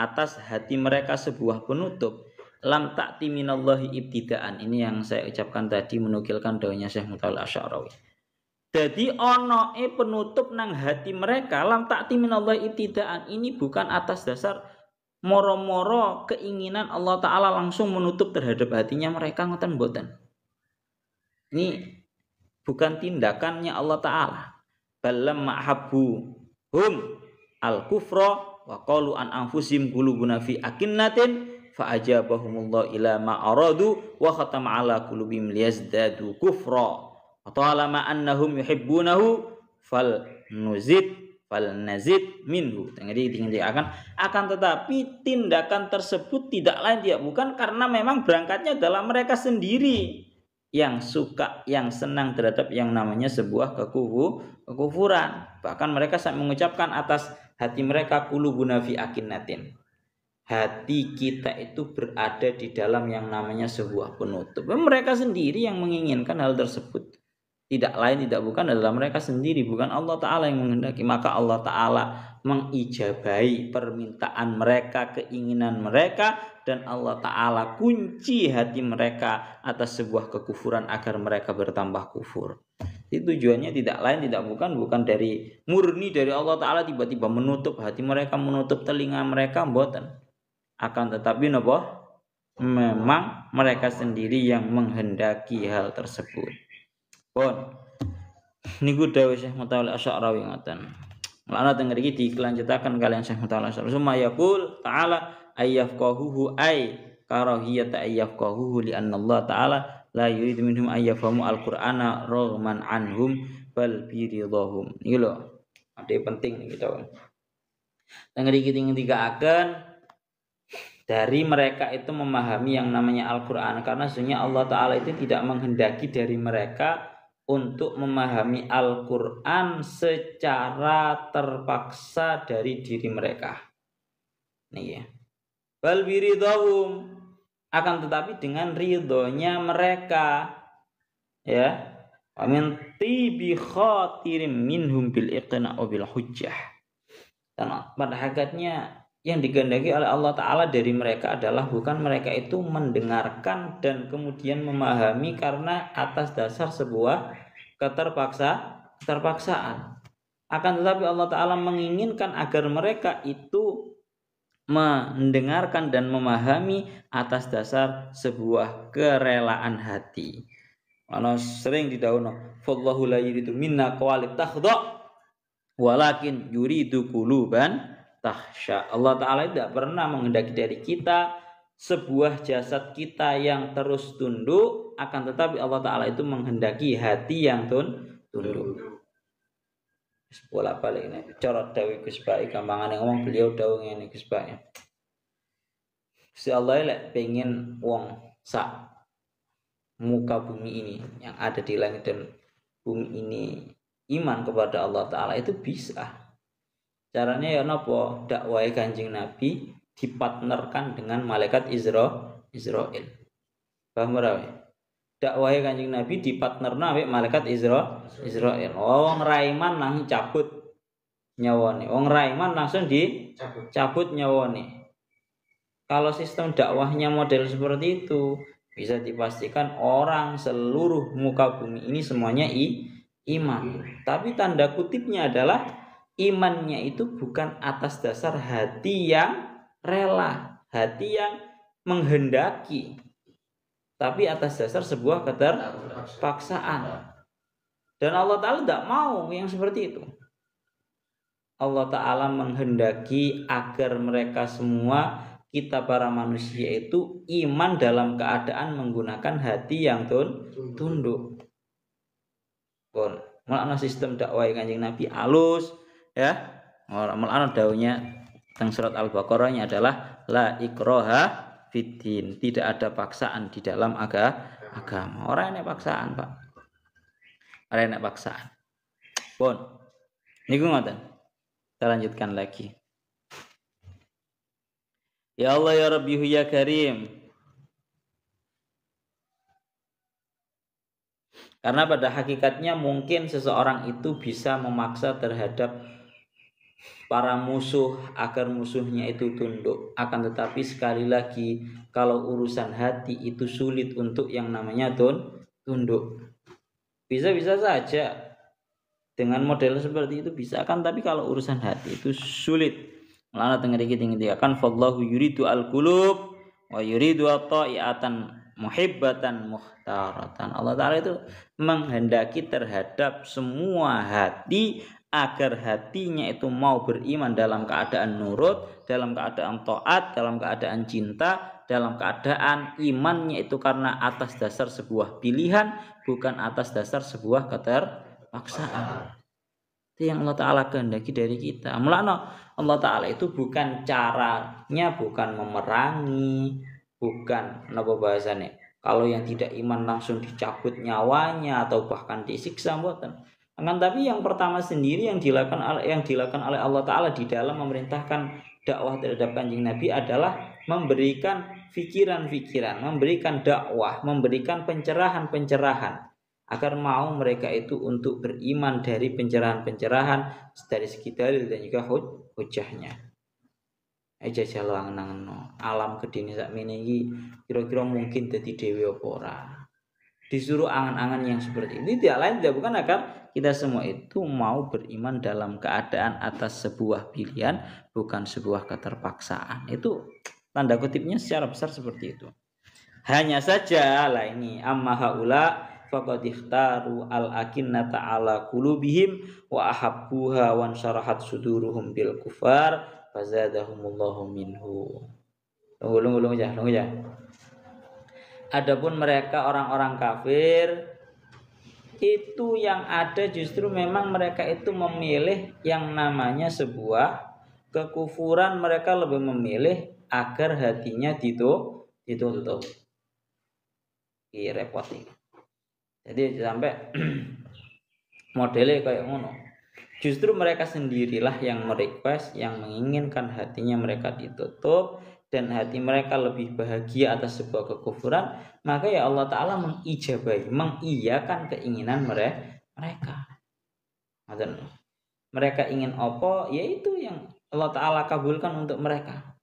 atas hati mereka sebuah penutup. Lam ta'ti minallahi ibtidaan. Ini yang saya ucapkan tadi menukilkan daunya Syekh Mutawalli Asy'arawi. Jadi onoe penutup nang hati mereka, lam ta'ti minallahi ibtidaan. Ini bukan atas dasar moro-moro keinginan Allah Ta'ala langsung menutup terhadap hatinya mereka, ngoten mboten. Ini bukan tindakannya Allah Ta'ala. Balam ma'habbu hum al-kufra wa qalu an anfusim qulubuna fi akinnatin fa ajabahumullah ila ma aradu wa khatama ala qulubihim liyazdadu kufra wa talama annahum yuhibbunahu fal nazid minhu. Jadi akan tetapi tindakan tersebut tidak lain tidak bukan karena memang berangkatnya adalah mereka sendiri yang suka, yang senang terhadap yang namanya sebuah kekufuran. Bahkan mereka mengucapkan atas hati mereka qulubuna fi akinnatin. Hati kita itu berada di dalam yang namanya sebuah penutup. Mereka sendiri yang menginginkan hal tersebut. Tidak lain tidak bukan adalah mereka sendiri, bukan Allah Ta'ala yang menghendaki. Maka Allah Ta'ala mengijabahi permintaan mereka, keinginan mereka, dan Allah Ta'ala kunci hati mereka atas sebuah kekufuran agar mereka bertambah kufur. Itu tujuannya tidak lain tidak bukan dari murni dari Allah Ta'ala tiba-tiba menutup hati mereka, menutup telinga mereka, mboten. Akan tetapi napa? Memang mereka sendiri yang menghendaki hal tersebut. Pun niku dawuh Syekh Mutawalli Asy'arawi ngoten. Lan teng mriki dikelanjutaken kalian Syekh Mutawalli Asy'arawi. Summa yaqul ta'ala ayyafqahuhu ay karahiyata ayyafqahuhu li anna Allah ta'ala la yuridu minhum ayyafhamu al-Qur'ana raghman anhum bal biridahum. Iki lho, ade penting niki to. Teng mriki ngendikaken dari mereka itu memahami yang namanya Al-Qur'an, karena sesungguhnya Allah Ta'ala itu tidak menghendaki dari mereka untuk memahami Al-Quran secara terpaksa dari diri mereka. Nih ya. Bal biridahum, akan tetapi dengan ridhonya mereka. Ya. Wa min tibi khatirim minhum bil iqna' bil hujjah. Dan pada hakikatnya yang digandaki oleh Allah Ta'ala dari mereka adalah bukan mereka itu mendengarkan dan kemudian memahami karena atas dasar sebuah keterpaksaan. Akan tetapi Allah Ta'ala menginginkan agar mereka itu mendengarkan dan memahami atas dasar sebuah kerelaan hati. Ana sering didhawuhna fallahu la yuridu minna qawalit takhdha walakin yuridu quluban tahsya. Allah Ta'ala tidak pernah menghendaki dari kita sebuah jasad kita yang terus tunduk, akan tetapi Allah Ta'ala itu menghendaki hati yang tunduk. Bola balik ini cara dawuh Gus Baik gampangane ngomong, beliau dawuh ngene Gus Baik. Si Allah lek pengen wong sak muka bumi ini yang ada di langit dan bumi ini iman kepada Allah Ta'ala itu bisa. Caranya ya napa? Dakwah Kanjeng Nabi dipartnerkan dengan malaikat Israil. Paham ora? Dakwah Kanjeng Nabi dipartnerna ambek malaikat Israil. Wong raiman langsung cabut nyawane. Wong raiman langsung dicabut nyawane. Kalau sistem dakwahnya model seperti itu, bisa dipastikan orang seluruh muka bumi ini semuanya iman. Tapi tanda kutipnya adalah imannya itu bukan atas dasar hati yang rela, hati yang menghendaki, tapi atas dasar sebuah keterpaksaan. Dan Allah Ta'ala tidak mau yang seperti itu. Allah Ta'ala menghendaki agar mereka semua, kita para manusia itu iman dalam keadaan menggunakan hati yang tunduk. Pun mulanya sistem dakwah Kanjeng Nabi alus ya. Mulanya daunya teng surat Al-Baqarahnya adalah la ikraha fiddin, tidak ada paksaan di dalam agama. Orang enek paksaan, Pak. Orang enek paksaan. Pun niku ngoten. Kita lanjutkan lagi. Ya Allah ya Rabbi ya Karim. Karena pada hakikatnya mungkin seseorang itu bisa memaksa terhadap para musuh agar musuhnya itu tunduk. Akan tetapi sekali lagi kalau urusan hati itu sulit untuk yang namanya tunduk. Bisa-bisa saja dengan model seperti itu bisa kan, tapi kalau urusan hati itu sulit. Melana tengeri kita akan fallahu yuridu al-qulub wa yuridu at-ta'iatan muhibbatan muhtaratan. Allah Ta'ala itu menghendaki terhadap semua hati agar hatinya itu mau beriman dalam keadaan nurut, dalam keadaan taat, dalam keadaan cinta, dalam keadaan imannya itu karena atas dasar sebuah pilihan, bukan atas dasar sebuah keterpaksaan. Itu yang Allah Ta'ala kehendaki dari kita. Mulanya Allah Ta'ala itu bukan caranya, bukan memerangi, bukan apa bahasanya. Kalau yang tidak iman langsung dicabut nyawanya atau bahkan disiksa, bukan. Akan tapi yang pertama sendiri yang dilakukan oleh Allah Ta'ala di dalam memerintahkan dakwah terhadap Kanjeng Nabi adalah memberikan pikiran-pikiran, memberikan dakwah, memberikan pencerahan-pencerahan agar mau mereka itu untuk beriman dari pencerahan-pencerahan dari segi dalil dan juga hujahnya. Aja jalan angen-angen alam gedene sakmene iki kira-kira mungkin dadi dewe apa ora. Disuruh angan-angan yang seperti ini tidak lain tidak bukan agar kita semua itu mau beriman dalam keadaan atas sebuah pilihan, bukan sebuah keterpaksaan. Itu tanda kutipnya secara besar seperti itu. Hanya saja lah ini amma haula faqad ikhtaru al-akinnata ala qulubihim wa ahabbuha wa syarahat suduruhum bil kufar fazadahumullahu minhu. Tunggu ya. Adapun mereka orang-orang kafir itu yang ada justru memang mereka itu memilih yang namanya sebuah kekufuran. Mereka lebih memilih agar hatinya ditutup. Repot ini. Jadi sampai modelnya kayak ngono. Justru mereka sendirilah yang merequest, yang menginginkan hatinya mereka ditutup dan hati mereka lebih bahagia atas sebuah kekufuran, maka ya Allah Ta'ala mengijabahi, mengiyakan keinginan mereka. Mereka ingin apa, yaitu yang Allah Ta'ala kabulkan untuk mereka.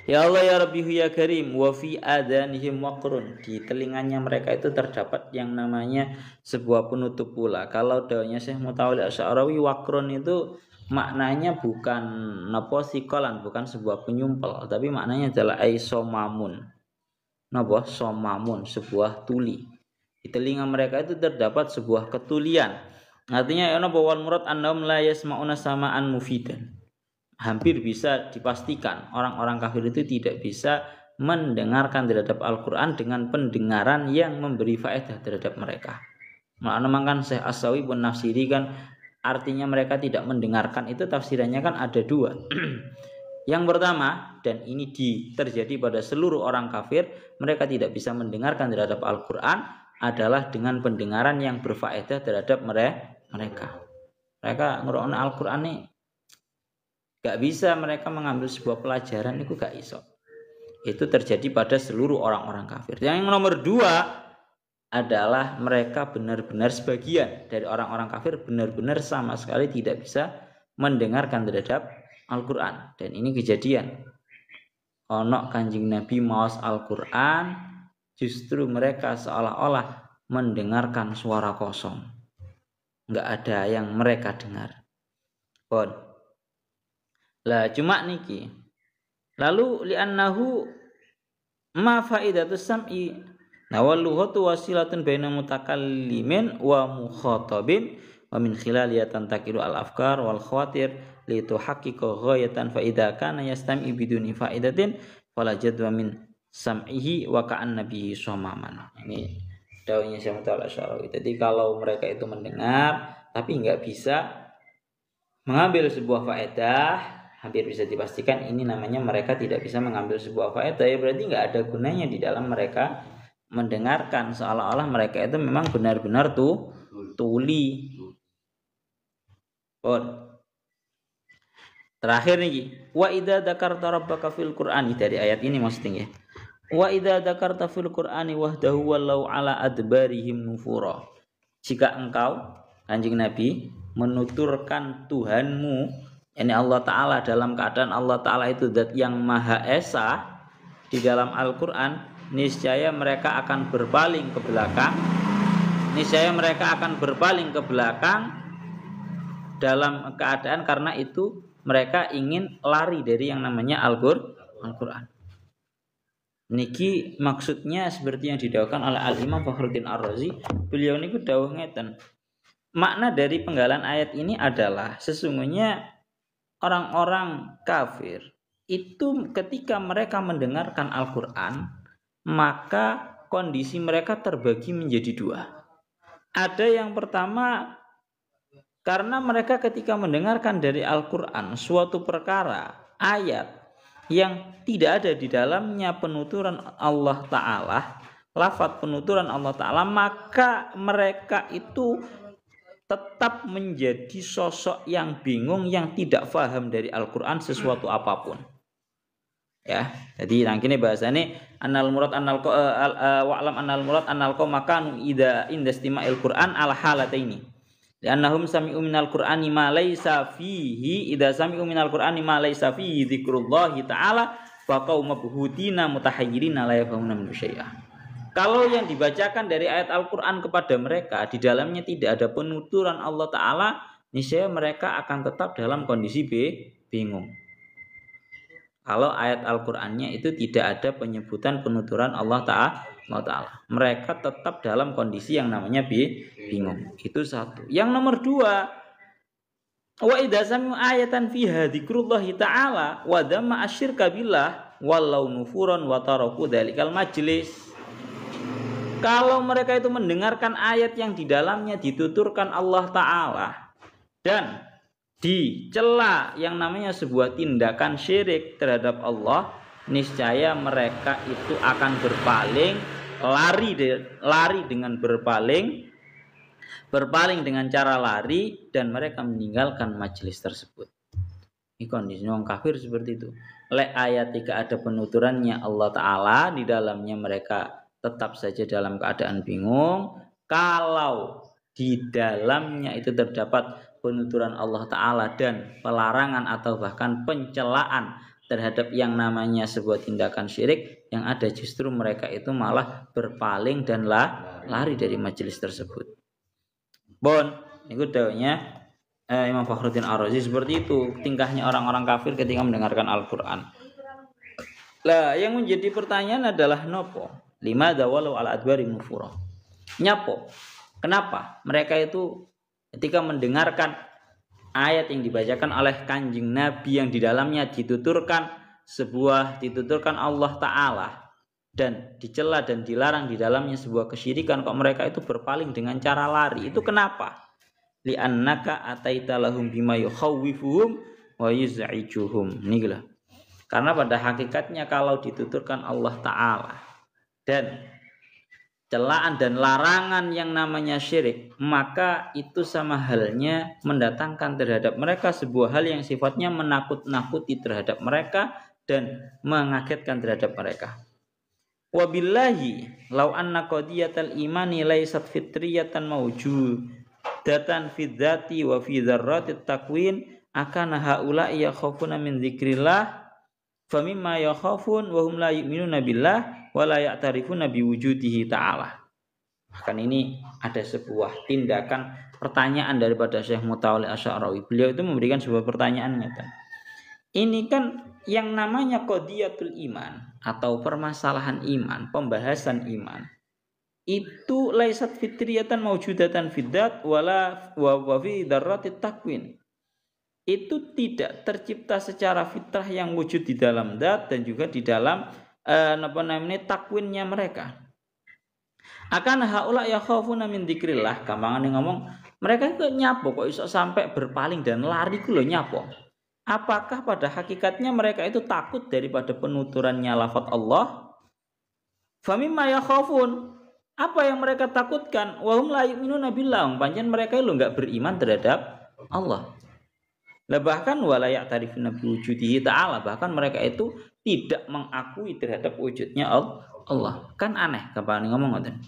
Ya Allah ya Rabbi ya Karim, wa fi adanihim waqrun, di telinganya mereka itu terdapat yang namanya sebuah penutup pula. Kalau dawanya Syekh Mutawalli Asy'arawi, waqrun itu maknanya bukan napa sikolan, bukan sebuah penyumpel, tapi maknanya adalah aisomamun. Napa somamun, sebuah tuli. Di telinga mereka itu terdapat sebuah ketulian. Artinya ya napa wal murad annahum la yasma'una sama'an mufidan. Hampir bisa dipastikan orang-orang kafir itu tidak bisa mendengarkan terhadap Al-Quran dengan pendengaran yang memberi faedah terhadap mereka. Memang kan Syekh As-Sawi pun nafsiri kan artinya mereka tidak mendengarkan itu tafsirannya kan ada dua. Yang pertama, dan ini terjadi pada seluruh orang kafir, mereka tidak bisa mendengarkan terhadap Al-Quran adalah dengan pendengaran yang berfaedah terhadap mereka. Mereka ngrungokno Al-Quran nih gak bisa mereka mengambil sebuah pelajaran itu gak iso. Itu terjadi pada seluruh orang-orang kafir. Yang nomor dua adalah mereka benar-benar sebagian dari orang-orang kafir benar-benar sama sekali tidak bisa mendengarkan terhadap Al-Quran. Dan ini kejadian. Ono Kanjeng Nabi maos Al-Quran, justru mereka seolah-olah mendengarkan suara kosong. Gak ada yang mereka dengar. Lah cuma niki. Lalu li'annahu ma faidatus sam'i. Nawalluhatu wasilatun baina mutakallimin wa mukhatabin wa min khilaliatan takiru al-afkar wal khawatir li tuhaqqiqa ghayatan fa idza kana yastami biduni faidatin fala jadwa min sam'ihi wa ka'an nabihi somaman. Ini dawuhnya Syekh Mutawalli Asy'arawi. Jadi kalau mereka itu mendengar tapi enggak bisa mengambil sebuah faedah, hampir bisa dipastikan ini namanya mereka tidak bisa mengambil sebuah faedah, ya berarti nggak ada gunanya di dalam mereka mendengarkan, seolah-olah mereka itu memang benar-benar tuli. Terakhir nih, wa idza dzakarta rabbaka fil qur'ani, dari ayat ini maksudnya. Wa idza dzakarta fil qur'ani wahdahu wallau ala adbarihim nufura. Jika engkau Kanjeng Nabi menuturkan Tuhanmu, ini Allah Ta'ala, dalam keadaan Allah Ta'ala itu zat yang Maha Esa di dalam Al-Quran, niscaya mereka akan berpaling ke belakang. Niscaya mereka akan berpaling ke belakang dalam keadaan karena itu mereka ingin lari dari yang namanya Al-Quran. Niki maksudnya seperti yang didawahkan oleh Al-Imam Fakhruddin Ar-Razi. Beliau niku dawuh ngeten. Makna dari penggalan ayat ini adalah sesungguhnya orang-orang kafir itu ketika mereka mendengarkan Al-Quran, maka kondisi mereka terbagi menjadi dua. Ada yang pertama, karena mereka ketika mendengarkan dari Al-Quran suatu perkara, ayat yang tidak ada di dalamnya penuturan Allah Ta'ala, lafaz penuturan Allah Ta'ala, maka mereka itu tetap menjadi sosok yang bingung, yang tidak paham dari Al-Quran sesuatu apapun. Ya, jadi nangkini bahasane annal murad annal wa'lam annal murad annal makanu idza indastima'il Qur'an ala halataini. Li'annahum sami'u minal Qur'ani ma laysa fihi idza sami'u minal Qur'ani ma laysa fihi dzikrullahi ta'ala fa qaum mabhutina mutahayyirina la yafhamuna min syai'a. Kalau yang dibacakan dari ayat Al-Qur'an kepada mereka di dalamnya tidak ada penuturan Allah Ta'ala, niscaya mereka akan tetap dalam kondisi bingung. Kalau ayat Al-Qur'annya itu tidak ada penyebutan penuturan Allah Ta'ala, mereka tetap dalam kondisi yang namanya bingung. Itu satu. Yang nomor dua, wa idza sami'u ayatan fiha dzikrullahi ta'ala wa dhamma asyirka billah walau nufuran wa taraku dzalikal majlis. Kalau mereka itu mendengarkan ayat yang di dalamnya dituturkan Allah Ta'ala dan dicela yang namanya sebuah tindakan syirik terhadap Allah, niscaya mereka itu akan berpaling, lari dengan berpaling dengan cara lari, dan mereka meninggalkan majelis tersebut. Ini kondisi orang kafir seperti itu. Lek ayat jika ada penuturannya Allah Ta'ala, di dalamnya mereka tetap saja dalam keadaan bingung. Kalau di dalamnya itu terdapat penuturan Allah Ta'ala dan pelarangan atau bahkan pencelaan terhadap yang namanya sebuah tindakan syirik, yang ada justru mereka itu malah berpaling dan lari dari majelis tersebut. Bon, itu dawanya Imam Fakhruddin Ar-Razi seperti itu tingkahnya orang-orang kafir ketika mendengarkan Al-Quran. Lah, yang menjadi pertanyaan adalah nopo lima dawalau ala adbari nufura. Nyapo? Kenapa mereka itu ketika mendengarkan ayat yang dibacakan oleh Kanjeng Nabi yang di dalamnya dituturkan Allah Ta'ala dan dicela dan dilarang di dalamnya sebuah kesyirikan, kok mereka itu berpaling dengan cara lari? Itu kenapa? Li'annaka ataita lahum bima yukhawwifuhum wa yuz'ijuhum. Inilah. Karena pada hakikatnya kalau dituturkan Allah Ta'ala dan celaan dan larangan yang namanya syirik, maka itu sama halnya mendatangkan terhadap mereka sebuah hal yang sifatnya menakut-nakuti terhadap mereka dan mengagetkan terhadap mereka. Wabillahi law anna qadiyatal imani laysat fitriyatan mawjudatan fi dzati wa fi dzarratit takwin akana haula yakhafuna min dzikrillah famimma yakhafun wa hum la yu'minuna billah wala ya'tarifuna biwujudihi ta'ala. Bahkan ini ada sebuah tindakan pertanyaan daripada Syekh Mutawalli Asy'arawi. Beliau itu memberikan sebuah pertanyaan nyata. Ini kan yang namanya qadiyatul iman atau permasalahan iman, pembahasan iman. Itu laisat fitriyatan mawjudatan fidzat wala wa fi dzarratit takwin. Itu tidak tercipta secara fitrah yang wujud di dalam zat dan juga di dalam takwinnya mereka. Akan haula yakhafuna min dzikrillah, gampangane ngomong, mereka itu nyapo kok iso sampai berpaling dan lari ku lho nyapo. Apakah pada hakikatnya mereka itu takut daripada penuturannya lafaz Allah? Famimma yakhafun, apa yang mereka takutkan? Wa hum la yu'minuna billah, pancen mereka itu enggak beriman terhadap Allah. Lah bahkan wala ya'tarifuna bi wujudihi ta'ala, bahkan mereka itu tidak mengakui terhadap wujudnya Allah. Kan aneh kapan ngomong ngoten.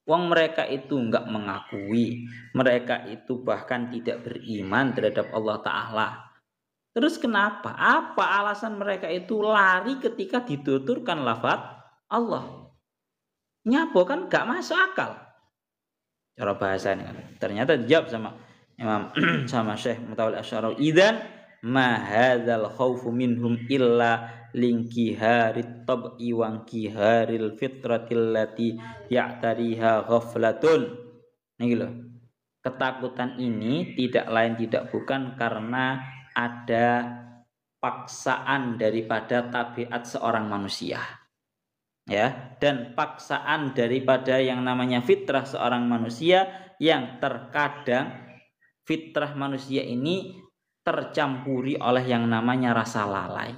Wong mereka itu enggak mengakui, mereka itu bahkan tidak beriman terhadap Allah Ta'ala. Terus kenapa? Apa alasan mereka itu lari ketika dituturkan lafaz Allah? Nyapa kan gak masuk akal. Cara bahasa ini ternyata dijawab sama Imam sama Syekh Mutawalli Asy'ari, idzan ma hadzal khaufu minhum illa linkiharit tab'i wa inkiharil fitratil lati ya'tariha ghaflatun. Niki lho. Ketakutan ini tidak lain tidak bukan karena ada paksaan daripada tabiat seorang manusia. Ya, dan paksaan daripada yang namanya fitrah seorang manusia yang terkadang fitrah manusia ini tercampuri oleh yang namanya rasa lalai.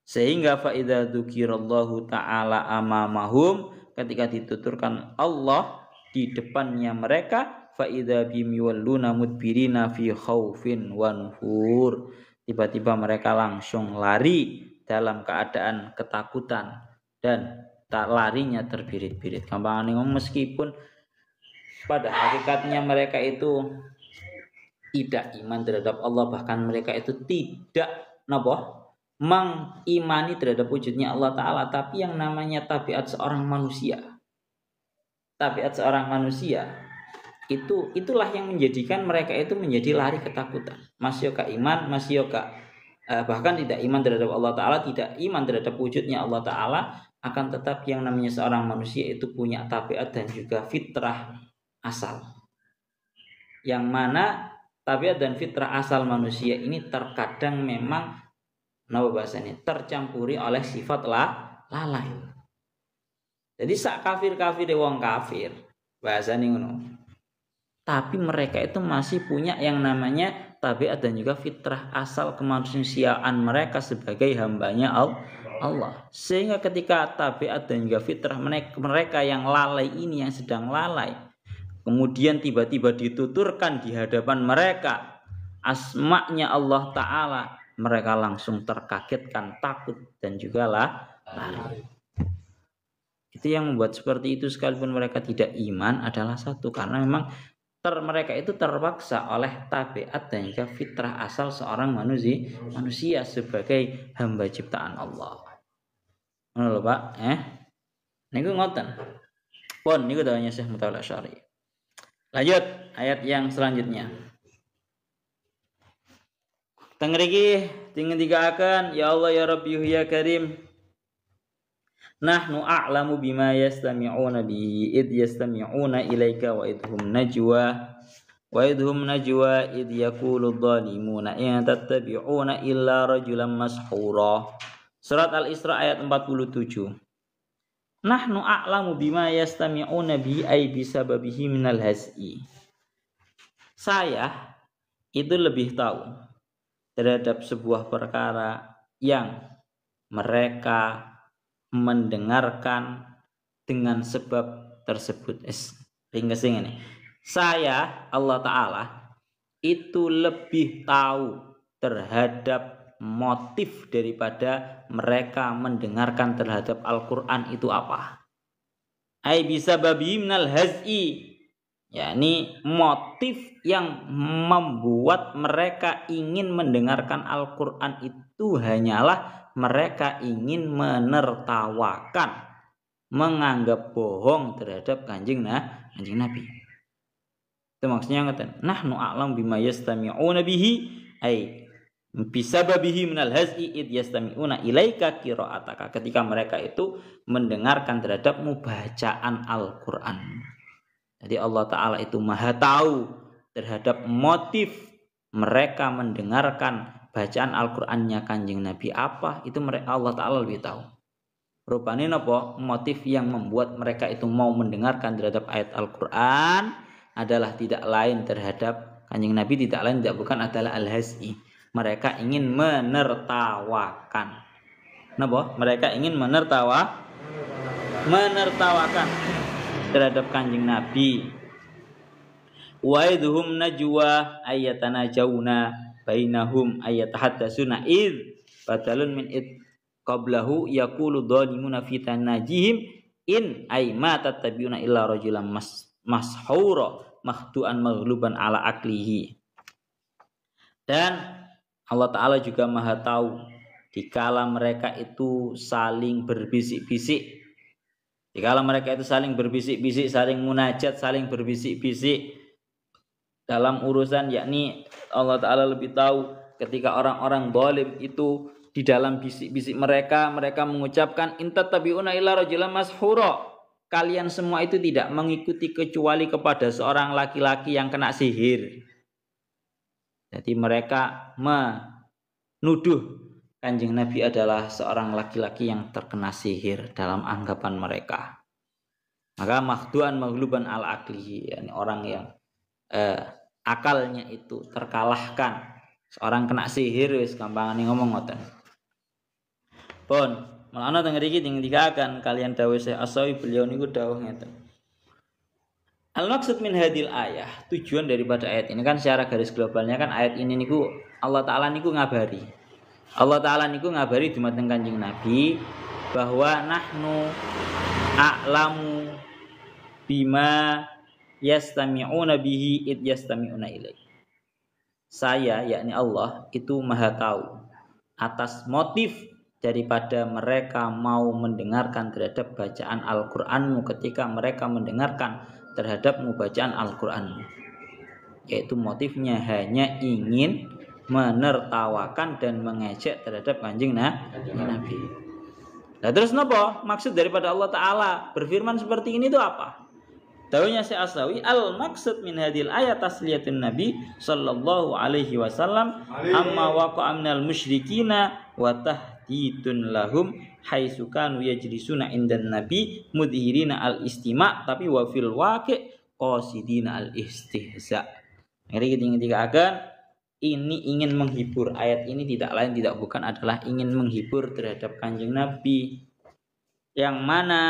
Sehingga fa idza dzukirallahu ta'ala amamahum, ketika dituturkan Allah di depannya mereka, fa idza bim yawalluna mudbirina fi khaufin wa nufur, tiba-tiba mereka langsung lari dalam keadaan ketakutan dan tak larinya terbirit-birit. Gampang ngomong, meskipun pada hakikatnya mereka itu tidak iman terhadap Allah, bahkan mereka itu tidak mengimani terhadap wujudnya Allah Ta'ala, tapi yang namanya tabiat seorang manusia, itulah yang menjadikan mereka itu menjadi lari ketakutan. Masih ka iman, masih ka bahkan tidak iman terhadap Allah Ta'ala, tidak iman terhadap wujudnya Allah Ta'ala, akan tetap yang namanya seorang manusia itu punya tabiat dan juga fitrah asal, yang mana tabiat dan fitrah asal manusia ini terkadang memang tercampuri oleh sifat lalai. Jadi sak kafir-kafir wong kafir bahasane ngono, tapi mereka itu masih punya yang namanya tabiat dan juga fitrah asal kemanusiaan mereka sebagai hambanya Allah. Sehingga ketika tabiat dan juga fitrah mereka yang lalai ini, yang sedang lalai, kemudian tiba-tiba dituturkan di hadapan mereka asma'nya Allah Ta'ala, mereka langsung terkagetkan, takut dan juga lari. Itu yang membuat seperti itu, sekalipun mereka tidak iman, adalah satu, karena memang mereka itu terpaksa oleh tabiat dan juga fitrah asal seorang manusia sebagai hamba ciptaan Allah. Ngono lho Pak, niku ngoten. Pun niku dawuhnya Syekh Mutawalli Asy'ari. Lanjut ayat yang selanjutnya. Teng mriki dingendikaken, ya Allah ya Rabbi ya Karim, nahnu a'lamu bima yastami'una bihi id yastami'una ilaika wa idhum najwa id yaqulu dhalimuna in tattabi'una illa rajulan mashhura. Surat Al-Isra ayat 47. Nahnu a'lamu bima yastami'una bihi ay bisababihi minal haz'i. Saya itu lebih tahu terhadap sebuah perkara yang mereka mendengarkan dengan sebab tersebut. Ringkesing ini. Saya Allah Ta'ala itu lebih tahu terhadap motif daripada mereka mendengarkan terhadap Al-Quran itu apa. Ai bisa babi minal haz'i, yakni motif yang membuat mereka ingin mendengarkan Al-Quran itu hanyalah mereka ingin menertawakan, menganggap bohong terhadap kanjeng Nabi. Itu maksudnya ngaten, nahnu a'lam bima yastami'una bihi ai bisababihi minal haz'i id yastami'una ilaika qira'ataka, ketika mereka itu mendengarkan terhadapmu bacaan Al-Qur'an. Jadi Allah Ta'ala itu maha tahu terhadap motif mereka mendengarkan bacaan Al-Qur'annya kanjeng Nabi apa, itu Allah Ta'ala lebih tahu. Rupane napa motif yang membuat mereka itu mau mendengarkan terhadap ayat Al-Qur'an adalah tidak lain terhadap kanjeng Nabi, tidak lain tidak bukan adalah al-haz'i. Mereka ingin menertawakan. Napa? Mereka ingin menertawakan terhadap kanjeng Nabi. Wa idhum najwa ayatanajawna, bainahum ayatahaddatsuna id badalun min id qablahu yaqulu dhalimuna fi tanajihim in ay ma tattabi'una illa rajulan mashura mahdu'an maghluban ala aklihi. Dan Allah Ta'ala juga maha tahu dikala mereka itu saling berbisik-bisik. Dikala mereka itu saling berbisik-bisik, saling munajat, saling berbisik-bisik dalam urusan, yakni Allah Ta'ala lebih tahu ketika orang-orang zalim itu di dalam bisik-bisik mereka mengucapkan in tattabi'una illa rajulan mashura. Kalian semua itu tidak mengikuti kecuali kepada seorang laki-laki yang kena sihir. Jadi mereka menuduh Kanjeng Nabi adalah seorang laki-laki yang terkena sihir dalam anggapan mereka. Maka mahduan maghluban ala aklihi, yani orang yang akalnya itu terkalahkan. Seorang kena sihir wis gampangane ngomong ngoten. Pun malana teng mriki dikatakan kalian dawuh Syekh As-Sawi, beliau niku dawuh ngeten. Al-maksud min hadil ayah, tujuan daripada ayat ini kan secara garis globalnya kan ayat ini niku Allah Ta'ala niku ngabari. Allah Ta'ala niku ngabari dumateng Kanjeng Nabi bahwa nahnu a'lamu bima yastami'una bihi id yastami'una ilaih. Saya, yakni Allah, itu maha tahu atas motif daripada mereka mau mendengarkan terhadap bacaan Al-Qur'anmu ketika mereka mendengarkan terhadap bacaan Al-Qur'anmu. Yaitu motifnya hanya ingin menertawakan dan mengejek terhadap Kanjeng Nabi. Nah terus napa maksud daripada Allah Ta'ala berfirman seperti ini itu apa? Dawuhnya Syekh As-Sawi, al-maksud min hadil ayat tasliyatun Nabi sallallahu alaihi wasallam amma waqa'a minal musyrikina wa tahdidun lahum haitsu kanu yajlisuna indan nabi mudhirina al-istima' tapi wa fil waqi' qasidina al-istihza. Jadi ketika akan ini ingin menghibur, ayat ini tidak lain tidak bukan adalah ingin menghibur terhadap Kanjeng Nabi. Yang mana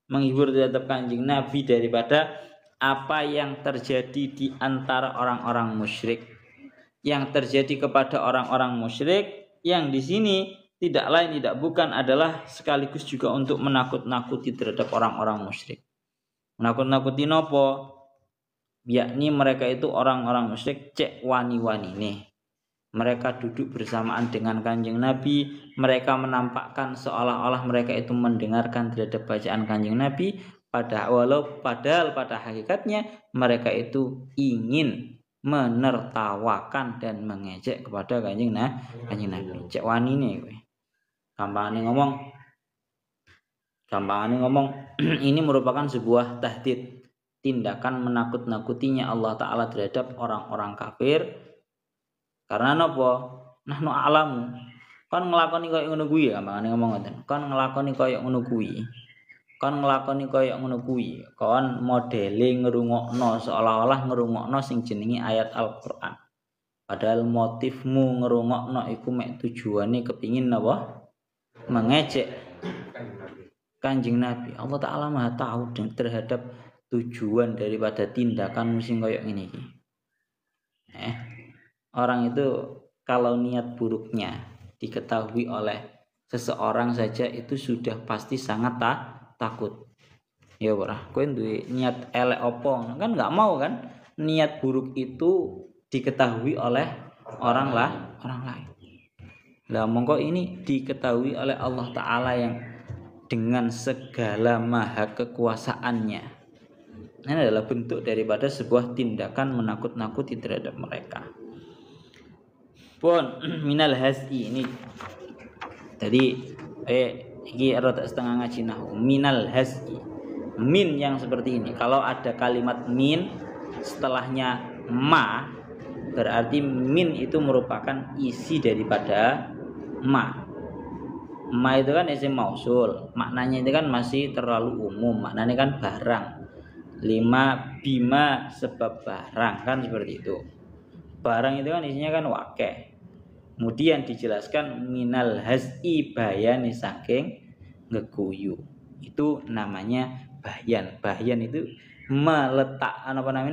menghibur terhadap Kanjeng Nabi daripada apa yang terjadi di antara orang-orang musyrik. Yang terjadi kepada orang-orang musyrik yang di sini tidak lain tidak bukan adalah sekaligus juga untuk menakut-nakuti terhadap orang-orang musyrik. Menakut-nakuti nopo? Yakni mereka itu orang-orang musyrik cek wani-wani nih. Mereka duduk bersamaan dengan Kanjeng Nabi, mereka menampakkan seolah-olah mereka itu mendengarkan terhadap bacaan Kanjeng Nabi, padahal pada hakikatnya mereka itu ingin menertawakan dan mengejek kepada Kanjeng Nabi. Cek wani nih kowe. Gampangane ngomong ini merupakan sebuah tahdid, tindakan menakut-nakutinya Allah Ta'ala terhadap orang-orang kafir. Karena napa? Nahnu a'lamu. Kon nglakoni koyo ngono kuwi ya, gampangane ngomong ngoten. Kon nglakoni koyo ngono kuwi. Kon nglakoni koyo ngono kuwi. Kon modele ngrungokno seolah-olah ngrungokno sing jenenge ayat Al-Qur'an. Padahal motifmu ngrungokno iku mek tujuane kepingin napa? Mengejek Kanjeng Nabi. Allah Ta'ala Maha tahu terhadap tujuan daripada tindakan sing koyo ngene iki. Orang itu kalau niat buruknya diketahui oleh seseorang saja itu sudah pasti sangat takut. Ya ora, kowe duwe niat elek opo kan enggak mau kan niat buruk itu diketahui oleh orang lain. Lah mongko ini diketahui oleh Allah Ta'ala yang dengan segala maha kekuasaannya. Ini adalah bentuk daripada sebuah tindakan menakut-nakuti terhadap mereka. Pun minal haz'i ini. Jadi iki rada setengah ngaji nahwu. Minal haz'i. Min yang seperti ini. Kalau ada kalimat min setelahnya ma, berarti min itu merupakan isi daripada ma. Ma itu kan isim mausul. Maknanya itu kan masih terlalu umum. Maknanya kan barang. Lima bima sebab barang kan seperti itu. Barang itu kan isinya kan wakeh. Kemudian dijelaskan minal haz'i bayani saking ngeguyu. Itu namanya bayan. Bayan itu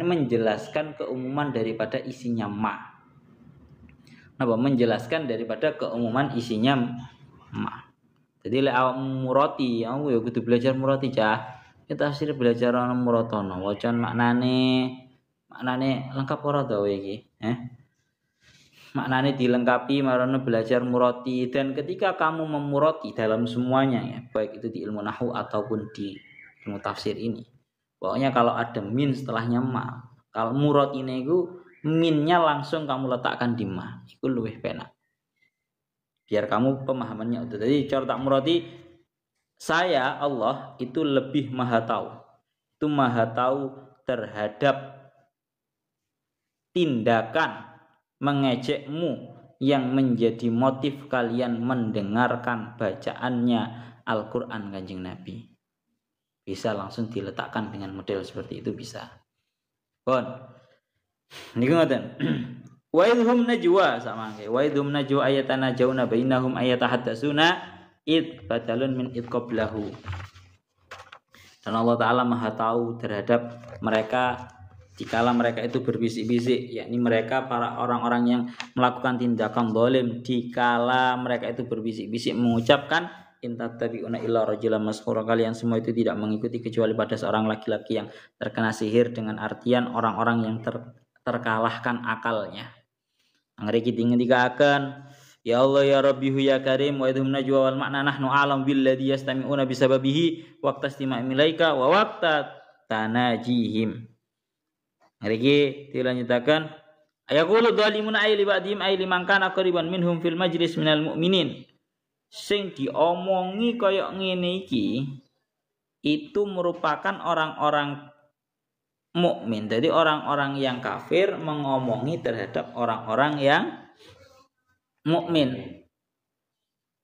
menjelaskan keumuman daripada isinya ma. menjelaskan daripada keumuman isinya ma. Jadi lek awakmu murati, aku ya kudu belajar murati cah. Kita tafsir belajar ana muratono, wacan maknane lengkap ora to iki, Maknane dilengkapi marono belajar murati, dan ketika kamu memurati dalam semuanya ya, baik itu di ilmu nahwu ataupun di ilmu tafsir ini. Pokoknya kalau ada min setelahnya ma, kalau muratine itu minnya langsung kamu letakkan di ma, itu lebih penak. Biar kamu pemahamannya utuh. Jadi cara tak murati, saya Allah itu lebih maha tahu. Itu maha tahu terhadap tindakan mengejekmu yang menjadi motif kalian mendengarkan bacaannya Al-Quran Kanjeng Nabi. Bisa langsung diletakkan dengan model seperti itu bisa. Bon. Niku ngoten. Wa idhum najwa sama kayak wa idhum najwa ayatana jauna bainahum ayatahaddatsuna id badalun min id qablahu. Dan Allah Ta'ala maha tahu terhadap mereka dikala mereka itu berbisik-bisik, yakni mereka para orang-orang yang melakukan tindakan zalim, dikala mereka itu berbisik-bisik mengucapkan intattabi'una illa rajulan maskhura, kalian semua itu tidak mengikuti kecuali pada seorang laki-laki yang terkena sihir, dengan artian orang-orang yang terkalahkan akalnya. Ngriki dingin-dikaken ya Allah ya Rabbihu ya Karim wa idhum najwa wal makna nahnu alam billadhi yastami'una bisababihi waqta istima'i ilaika wa waqta tanajihim. Ngriki dilanjutakan ayaqulu dhalimuna ay li ba'dihim ay liman kana qariban minhum fil majlis minal mu'minin. Sing diomongi koyok ngene iki itu merupakan orang-orang mukmin. Jadi orang-orang yang kafir mengomongi terhadap orang-orang yang mukmin.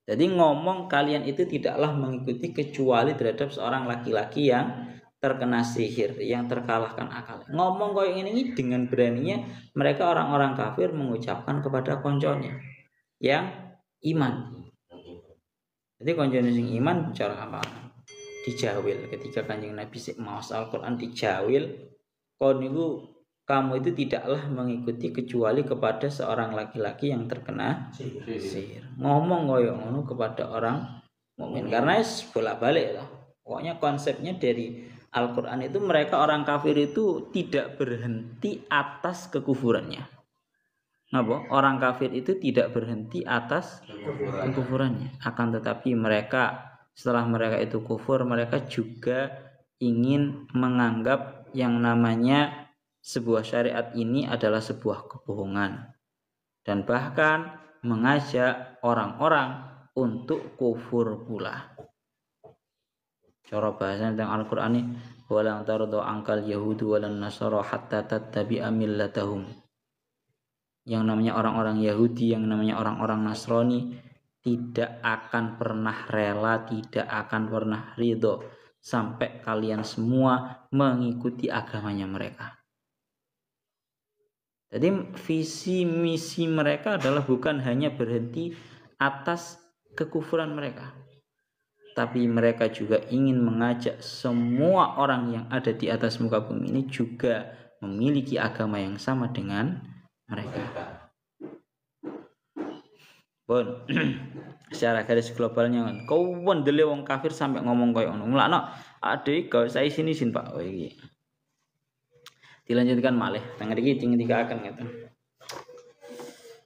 Jadi ngomong kalian itu tidaklah mengikuti kecuali terhadap seorang laki-laki yang terkena sihir, yang terkalahkan akal. Ngomong kayak ini dengan beraninya mereka orang-orang kafir mengucapkan kepada konconya yang iman. Jadi konconya yang iman bicara apa? Dijawil ketika Kanjeng Nabi maos Al-Qur'an dijawil, kamu itu tidaklah mengikuti kecuali kepada seorang laki-laki yang terkena sihir. Ngomong koyo ngono kepada orang mukmin karena bolak-balik loh. Pokoknya konsepnya dari Al-Quran itu mereka orang kafir itu tidak berhenti atas kekufurannya. Napa? Orang kafir itu tidak berhenti atas kekufurannya. Akan tetapi mereka setelah mereka itu kufur, mereka juga ingin menganggap yang namanya sebuah syariat ini adalah sebuah kebohongan. Dan bahkan mengajak orang-orang untuk kufur pula. Cara bahasa tentang Al-Qur'an ini walang tardo angkal yahudu walan nasara hatta tattabi'a millatahum. Yang namanya orang-orang Yahudi, yang namanya orang-orang Nasrani tidak akan pernah rela, tidak akan pernah ridho sampai kalian semua mengikuti agamanya mereka. Jadi visi misi mereka adalah bukan hanya berhenti atas kekufuran mereka, tapi mereka juga ingin mengajak semua orang yang ada di atas muka bumi ini juga memiliki agama yang sama dengan mereka. Bon, secara garis globalnya kan, kau wendele wong kafir sampai ngomong koyo ngono. Mulakno ade gak usah isin Pak. Oh iki. Dilanjutkan malih. Teng mriki dingetikan gitu.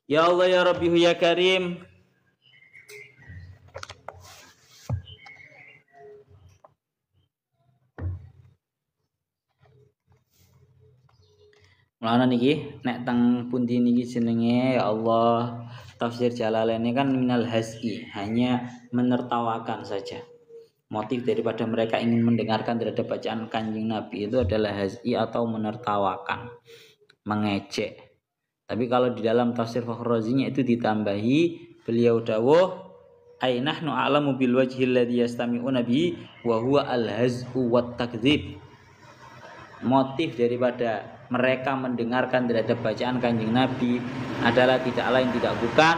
Ya Allah ya Rabbihu ya Karim. Mulane niki nek teng pundi niki jenenge ya Allah tafsir Jalalain ini kan minal haz'i, hanya menertawakan saja. Motif daripada mereka ingin mendengarkan terhadap bacaan Kanjeng Nabi itu adalah haz'i atau menertawakan, mengejek. Tapi kalau di dalam tafsir Fakhr-Razinya itu ditambahi beliau dawuh ay nahnu a'lamu bil wajhi alladhi yastami'una bihi wa huwa al-haz'u wat takdzib. Motif daripada mereka mendengarkan terhadap bacaan Kanjeng Nabi adalah tidak lain tidak bukan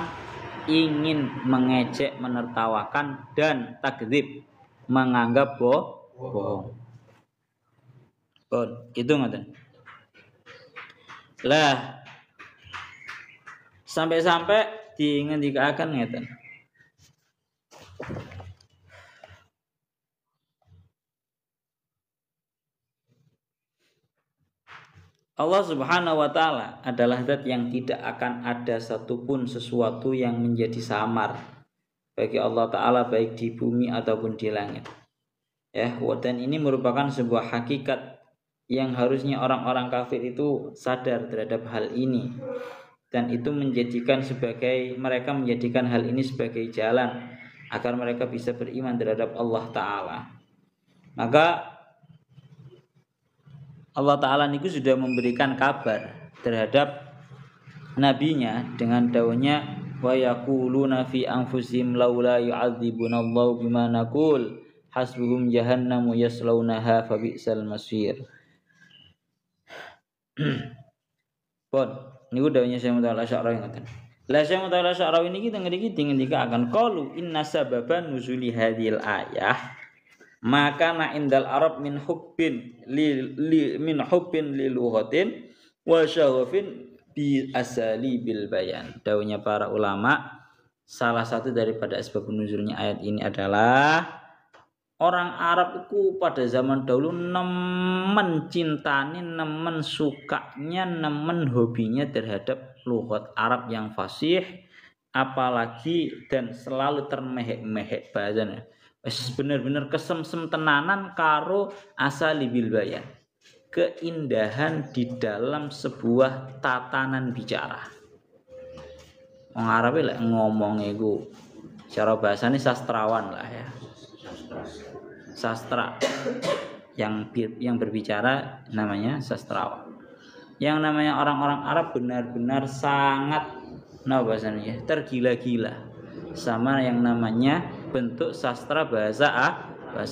ingin mengejek, menertawakan dan takdzib, menganggap bohong. Itu ngoten. Lah Sampai-sampai dingendikaken ngeten. Allah Subhanahu wa taala adalah zat yang tidak akan ada satupun sesuatu yang menjadi samar bagi Allah taala baik di bumi ataupun di langit. Ya, dan ini merupakan sebuah hakikat yang harusnya orang-orang kafir itu sadar terhadap hal ini. Dan itu mereka menjadikan hal ini sebagai jalan agar mereka bisa beriman terhadap Allah taala. Maka Allah Ta'ala niku sudah memberikan kabar terhadap nabinya dengan dawuhnya wa yaquluna fi anfusihim laula yu'adzibunallahu bima naqul hasbuhum jahannamu yaslaunaha fabi'sal masir. Pun niku dawuhnya Syekh Mutawalla Sya'rawi ngoten. Lah Syekh Mutawalla Sya'rawi niki teng mriki dingendikaken qalu inna sababan nuzuli hadhil ayah maka na indal Arab min hubbin li lughatin wa syaghafin bi asalibil bayan. Dawuhnya para ulama, salah satu daripada asbab nuzulnya ayat ini adalah orang Arab itu pada zaman dahulu nemen cintani, nemen sukanya, nemen hobinya terhadap lughat Arab yang fasih, apalagi dan selalu termehek-mehek bahasanya. Bener-bener kesemsem tenanan karo asalibil bayan, keindahan di dalam sebuah tatanan bicara. Wong Arab lek ngomong iku cara bahasane sastrawan lah ya. Sastra yang berbicara namanya sastrawan. Yang namanya orang-orang Arab benar-benar sangat bahasanya tergila-gila sama yang namanya bentuk sastra bahasa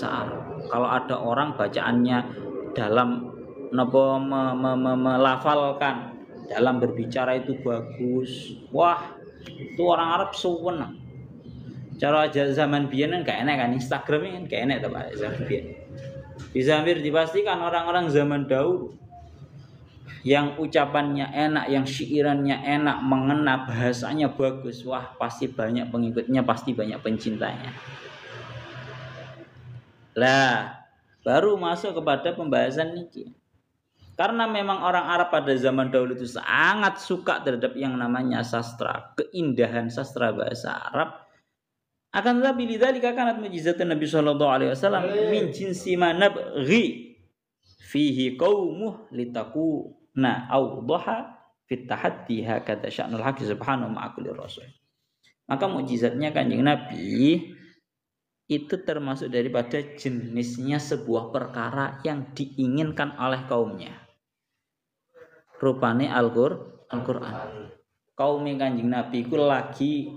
Arab. Kalau ada orang bacaannya dalam melafalkan, dalam berbicara itu bagus, wah itu orang Arab seneng. Cara aja zaman biyen kan gak enak kan Instagram kan gak enak to Pak zaman biyen. Bisa hampir dipastikan orang-orang zaman dahulu yang ucapannya enak, yang syairannya enak, mengena, bahasanya bagus, wah pasti banyak pengikutnya, pasti banyak pencintanya. Lah, baru masuk kepada pembahasan niki. Karena memang orang Arab pada zaman dahulu itu sangat suka terhadap yang namanya sastra, keindahan sastra bahasa Arab. Akan tetapi lidzalika kanat mujizatun Nabi sallallahu alaihi wasallam min jinsi ma nabghi fihi qaumuh litaku awdaha fit tahaddi hakata sya'nul haqq subhanahu wa ta'ala rasul. Maka mukjizatnya Kanjeng Nabi itu termasuk daripada jenisnya sebuah perkara yang diinginkan oleh kaumnya. Rupane Al-Qur'an. Kaum Kanjeng Nabi itu lagi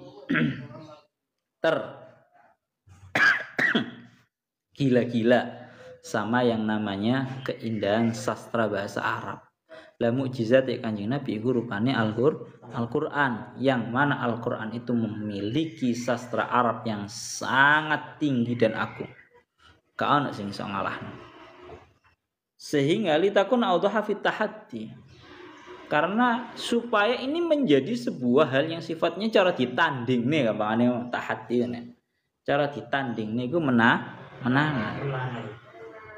gila-gila sama yang namanya keindahan sastra bahasa Arab. Lah mukjizat Kanjeng Nabi iku rupane Al-Qur'an, yang mana Al-Qur'an itu memiliki sastra Arab yang sangat tinggi dan agung. Ka ana sing iso ngalahno. Sehingga litakun awdaha fit tahaddi. Karena supaya ini menjadi sebuah hal yang sifatnya cara ditanding nih gampangane tahaddi ne. Cara ditanding niku menangan.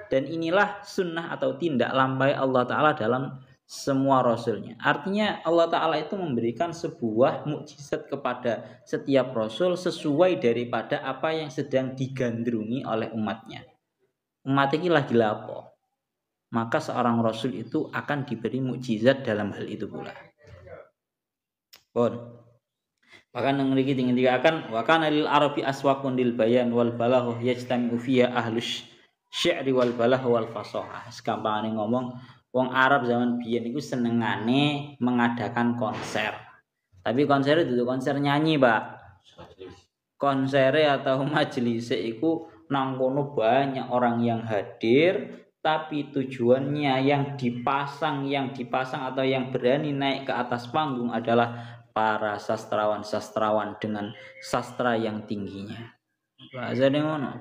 Dan inilah sunnah atau tindak lambai Allah Ta'ala dalam semua rasulnya. Artinya Allah Ta'ala itu memberikan sebuah mukjizat kepada setiap rasul sesuai daripada apa yang sedang digandrungi oleh umatnya. Umat ini lagi lapo, maka seorang rasul itu akan diberi mukjizat dalam hal itu pula. Bahkan yang mriki dikatakan wa kana lil arabi aswaqun lil bayan wal balagh yajtami'u fiha ahlus syi'ri wal balagh wal fasahah. Sekampangane ngomong, wong Arab zaman biyen iku senengane mengadakan konser. Tapi konser itu konser nyanyi, Pak. Konsere atau majelis iku nang kono banyak orang yang hadir, tapi tujuannya yang dipasang atau yang berani naik ke atas panggung adalah para sastrawan dengan sastra yang tingginya. Bahasane ngono.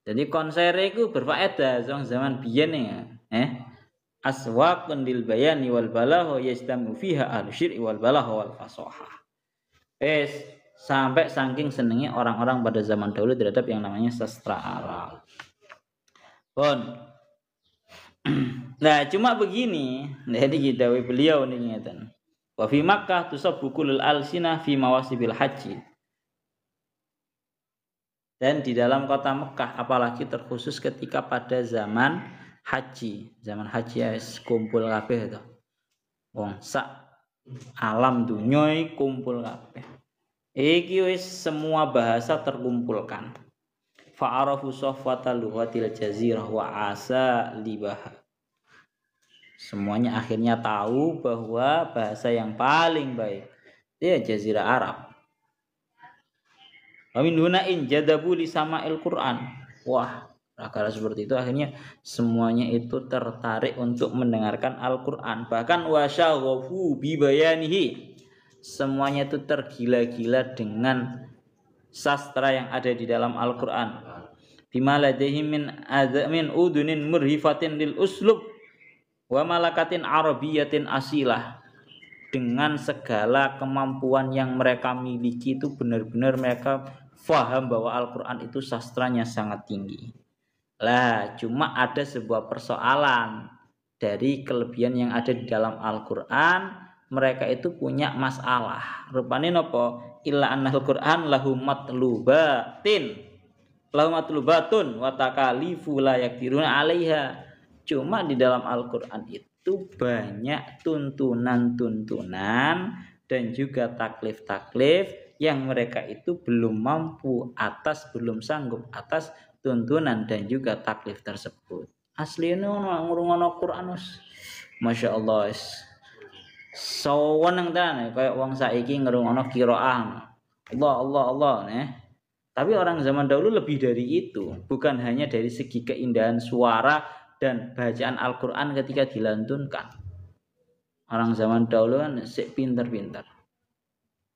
Jadi konser itu berfaedah zaman biyen ya. Aswaqun lil bayani wal balagh yastamu fiha al-syir'i wal balagh wal fasahah. Sampai saking senengnya orang-orang pada zaman dahulu terhadap yang namanya sastra Arab. Nah, cuma begini, jadi kita beliau nih ngeten. Wa fi Makkah tusabbu kullul alsinah fi mawasibil haji. Dan di dalam kota Mekah, apalagi terkhusus ketika pada zaman haji ya kumpul kabeh itu. Wong sak alam dunya kumpul kabeh. Iki wis semua bahasa terkumpulkan. Fa'arafu safwata lughatil jazirah wa asa libah. Semuanya akhirnya tahu bahwa bahasa yang paling baik itu jazirah Arab. Wa min hunain jadabu li sama'il Qur'an. Wah, karena seperti itu akhirnya semuanya itu tertarik untuk mendengarkan Al-Qur'an. Bahkan wasyaghafu bi bayanihi. Semuanya itu tergila-gila dengan sastra yang ada di dalam Al-Qur'an. Bima ladaihi min udunin murhifatin lil uslub wa malakatin arabiyatin asilah. Dengan segala kemampuan yang mereka miliki itu benar-benar mereka faham bahwa Al-Qur'an itu sastranya sangat tinggi. Lah, cuma ada sebuah persoalan dari kelebihan yang ada di dalam Al-Qur'an. Mereka itu punya masalah. Rupane napa? Illa annal Qur'an lahu matlubatun wa takalifu la yakdiruna 'alaiha. Cuma di dalam Al-Qur'an itu banyak tuntunan-tuntunan dan juga taklif-taklif yang mereka itu belum sanggup atas tuntunan dan juga taklif tersebut. Asline ngurungono Qur'an Masya Allah. Seneng tenan kayak wong saiki ngrungokno qiraah. Allah nih. Tapi orang zaman dahulu lebih dari itu, bukan hanya dari segi keindahan suara dan bacaan Al-Qur'an ketika dilantunkan. Orang zaman dahulu kan sik pinter-pinter.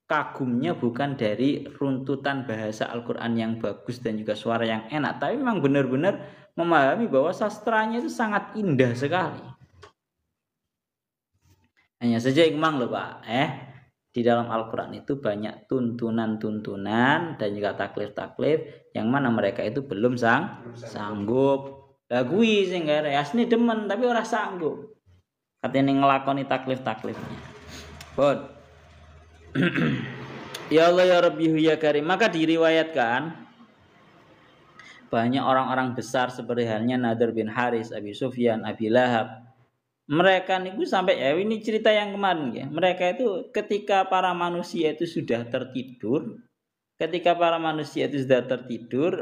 Kagumnya bukan dari runtutan bahasa Al-Qur'an yang bagus dan juga suara yang enak, tapi memang benar-benar memahami bahwa sastranya itu sangat indah sekali. Hanya saja imang loh Pak, di dalam Al-Qur'an itu banyak tuntunan-tuntunan dan juga taklif-taklif yang mana mereka itu belum sanggup. Lah kuwi sing asline demen tapi ora sanggup. Katene nglakoni taklif-taklifnya. Bon. Ya Allah ya Rabbi ya Karim. Maka diriwayatkan banyak orang-orang besar seperti halnya Nadhr bin Haris, Abi Sufyan, Abi Lahab. Mereka niku sampai ini cerita yang kemarin ya. Mereka itu ketika para manusia itu sudah tertidur,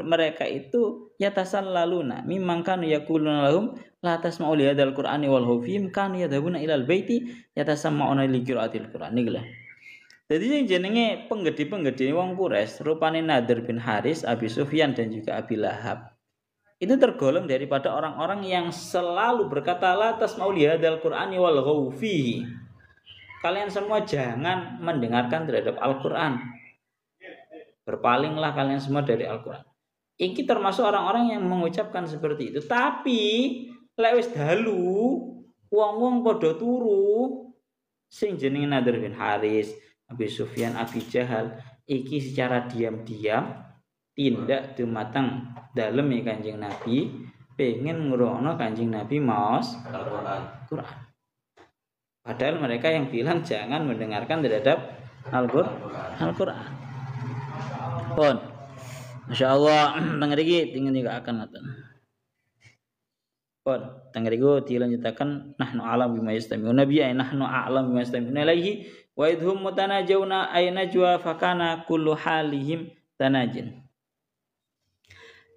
mereka itu yatasallaluna mimman kanu yaquluna lahum la tasma'u li hadzal qur'ani wal hufim kanu yadhabuna ilal baiti yatasamma'una li qira'atil qur'an niku lho. Jadi yang jenenge penggede-penggede wong Quraisy rupane Nadhr bin Haris, Abi Sufyan dan juga Abi Lahab. Itu tergolong daripada orang-orang yang selalu berkata la tasma'u li hadzal qur'ani wal ghaufi. Kalian semua jangan mendengarkan terhadap Al-Qur'an. Berpalinglah kalian semua dari Al-Qur'an. Ini termasuk orang-orang yang mengucapkan seperti itu. Tapi lek wis dalu wong-wong padha turu sing jenenge Nadhr bin Haris, Abi Sufyan, Abi Jahal iki secara diam-diam tindak dumateng dalem Kanjeng Nabi pengen ngrungokno Kanjeng Nabi maos Al-Qur'an. Padahal mereka yang bilang jangan mendengarkan terhadap Al-Qur'an. Pun masyaallah tengriki tinggal juga akan ngoten. Pun tengriki dilanjutaken nahnu a'lam bima yastami'una bi nahnu a'lam bima yastami'una ilaihi wa idhum mutanajawna ay najwa fakana kullu halihim tanajin.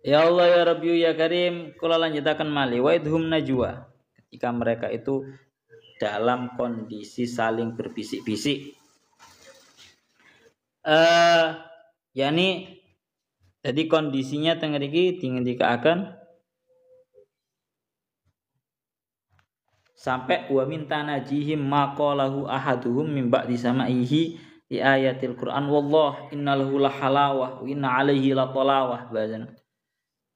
Ya Allah ya Rabbi ya Karim, kula lanjutaken malih wa idhum najwa. Ketika mereka itu dalam kondisi saling berbisik-bisik. Jadi kondisinya teng mriki dingendikaken sampai wa min tanajihim maqalahu ahaduhum min ba'di sama'ihi li ayatil Qur'an wallah innalahu lahalawah wa inna 'alaihi latalawah.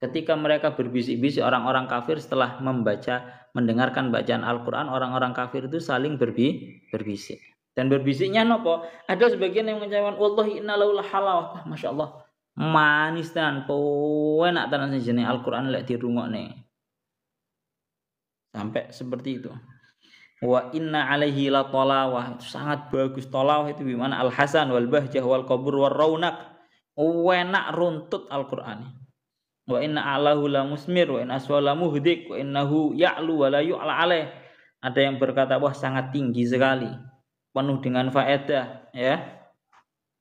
Ketika mereka berbisik-bisik orang-orang kafir setelah mendengarkan bacaan Al-Qur'an, orang-orang kafir itu saling berbisik. Dan berbisiknya nopo? Ada sebagian yang mengucapkan wallahi inna lahu halawah. Wah, Masya Allah. Manis tenan, enak tenan jenenge Al-Qur'an lek dirungokne. Sampai seperti itu. Wa inna alaihi la talawah. Itu sangat bagus. Talawah itu gimana? Al-hasan wal bahjah wal qabur wal raunak. Enak runtut Al-Qur'an. Wa inna alahu la musmir wa inna aswala muhdik wa innahu ya'lu wa la yu'la alaih. Ada yang berkata wah sangat tinggi sekali, penuh dengan faedah, ya.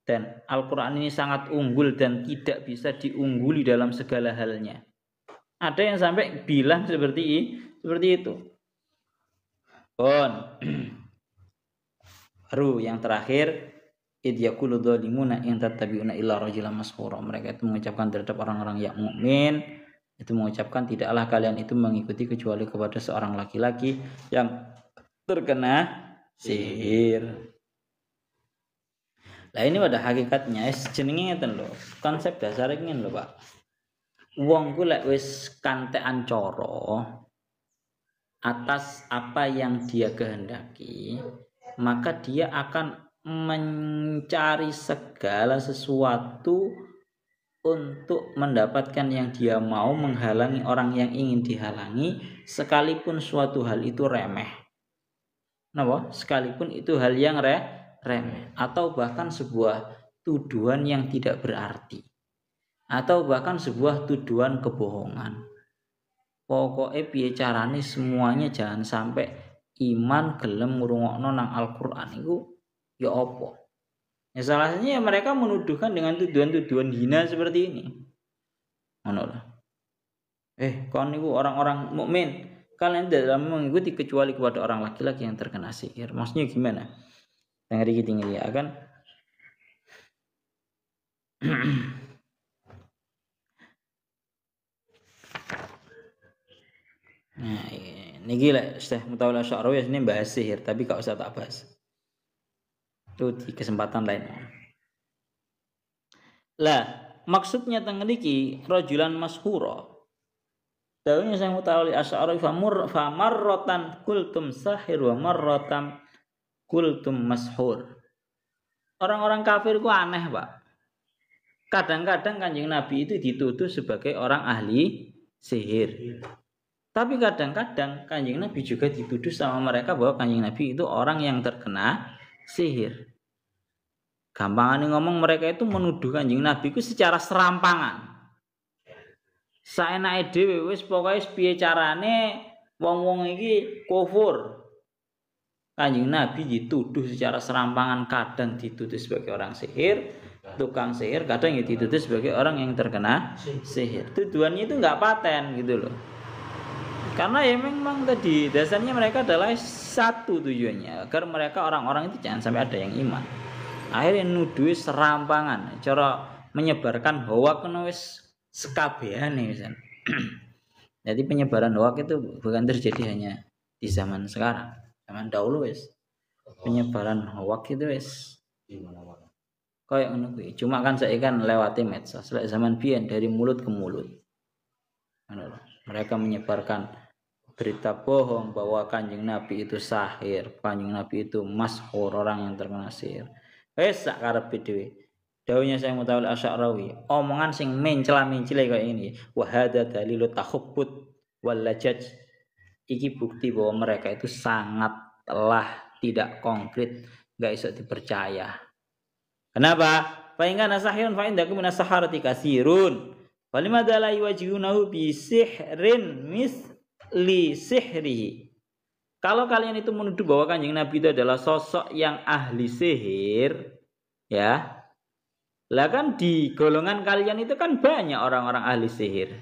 Dan Al-Qur'an ini sangat unggul dan tidak bisa diungguli dalam segala halnya. Ada yang sampai bilang seperti itu. Baru yang terakhir, id yaqulu dhalimuna in tattabi'una illa rajulan mashura. Mereka itu mengucapkan terhadap orang-orang yang mukmin, itu mengucapkan tidaklah kalian itu mengikuti kecuali kepada seorang laki-laki yang terkena sihir. Lah ini pada hakikatnya jenenge ngeten lho. Konsep dasar iki lho, Pak. Wong ku lek wis kantekan cara atas apa yang dia kehendaki, maka dia akan mencari segala sesuatu untuk mendapatkan yang dia mau, menghalangi orang yang ingin dihalangi, sekalipun suatu hal itu remeh. Napa? Sekalipun itu hal yang remeh, atau bahkan sebuah tuduhan yang tidak berarti, atau bahkan sebuah tuduhan kebohongan. Pokoknya piye carane semuanya jangan sampai iman gelem ngrungokno nang Al-Qur'an iku ya apa? Ya salah satunya mereka menuduhkan dengan tuduhan-tuduhan hina seperti ini. Ngono lah. Kon niku orang-orang mukmin, kalian tidak mengikuti kecuali kepada orang laki-laki yang terkena sihir. Maksudnya gimana? Yang tinggi ya kan? Nah, niki lek Syekh Mutawalla Sya'rawi ini bahas sihir, tapi gak usah tak bahas. Itu di kesempatan lain. Lah, maksudnya teng niki rajulan mashura. Dawuhnya Syekh Mutawalla Sya'rawi famarratan kultum sahir wa marratan kultum mashur. Orang-orang kafir ku aneh, Pak. Kadang-kadang Kanjeng Nabi itu dituduh sebagai orang ahli sihir. Tapi kadang-kadang Kanjeng Nabi juga dituduh sama mereka bahwa Kanjeng Nabi itu orang yang terkena sihir. Gampangan ngomong mereka itu menuduh Kanjeng Nabi itu secara serampangan. Saenake dhewe wis pokoke piye carane wong-wong iki kufur. Kanjeng Nabi dituduh secara serampangan, kadang dituduh sebagai orang sihir, tukang sihir, kadang ya dituduh sebagai orang yang terkena sihir. Tujuannya itu enggak paten gitu loh. Karena ya memang tadi dasarnya mereka adalah satu tujuannya, agar mereka orang-orang itu jangan sampai ada yang iman. Akhirnya nuduh serampangan, cara menyebarkan hoak kena wis sekabehane misalnya. Jadi penyebaran hoak itu bukan terjadi hanya di zaman sekarang, zaman dahulu wis. Penyebaran hoak itu wis kayak ngono kuwi. Cuma kan saya kan lewati medsos, lek zaman biyen dari mulut ke mulut. Mereka menyebarkan berita bohong bahwa Kanjeng Nabi itu sahir, Kanjeng Nabi itu mashur, orang yang terkena sihir. Wis sak karepe dhewe. Dawuhnya Syekh Mutawalla Sya'rawi, omongan sing mencela-mencela kayak ini, wa hadza dalilu takhubbut wal lajaj. Iki bukti bahwa mereka itu sangat telah tidak konkret, enggak bisa dipercaya. Kenapa? Fa in kana sahirun fa indakum minas saharati katsirun. Walimada la yuwajihunahu bi sihrin misli sihrihi. Kalau kalian itu menuduh bahwa Kanjeng Nabi itu adalah sosok yang ahli sihir, ya. Lah kan di golongan kalian itu kan banyak orang-orang ahli sihir.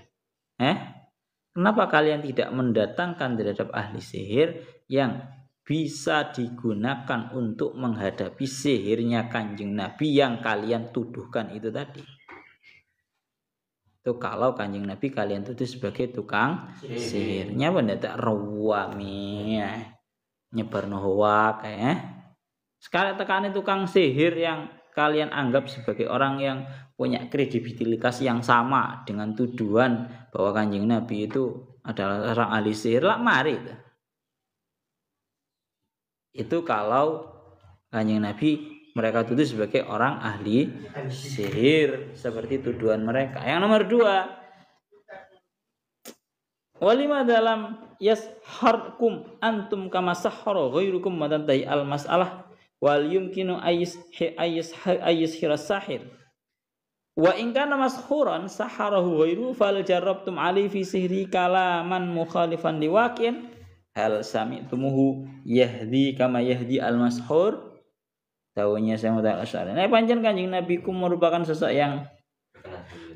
Kenapa kalian tidak mendatangkan terhadap ahli sihir yang bisa digunakan untuk menghadapi sihirnya Kanjeng Nabi yang kalian tuduhkan itu tadi? Itu kalau Kanjeng Nabi kalian tuduh sebagai tukang sihirnya benda tak rawami nyebarno hoak sekali tekani tukang sihir yang kalian anggap sebagai orang yang punya kredibilitas yang sama dengan tuduhan bahwa Kanjeng Nabi itu adalah orang ahli sihir lah mari itu kalau Kanjeng Nabi mereka tuduh sebagai orang ahli sihir, seperti tuduhan mereka. Yang nomor 2, walima dalam yasharkum antum kama sahhara ghairukum matantai al mas'alah wal yumkinu ayis hiras sahir wa in kana mashuran saharahu ghairu fal jarabtum ali fi sihri kalaman mukhalifan liwaqin hal sami'tumuhu yahdi kama yahdi al mashur. Taunya saya mau Asy'ari. Nah, pancen Kanjeng Nabi ku merupakan sosok yang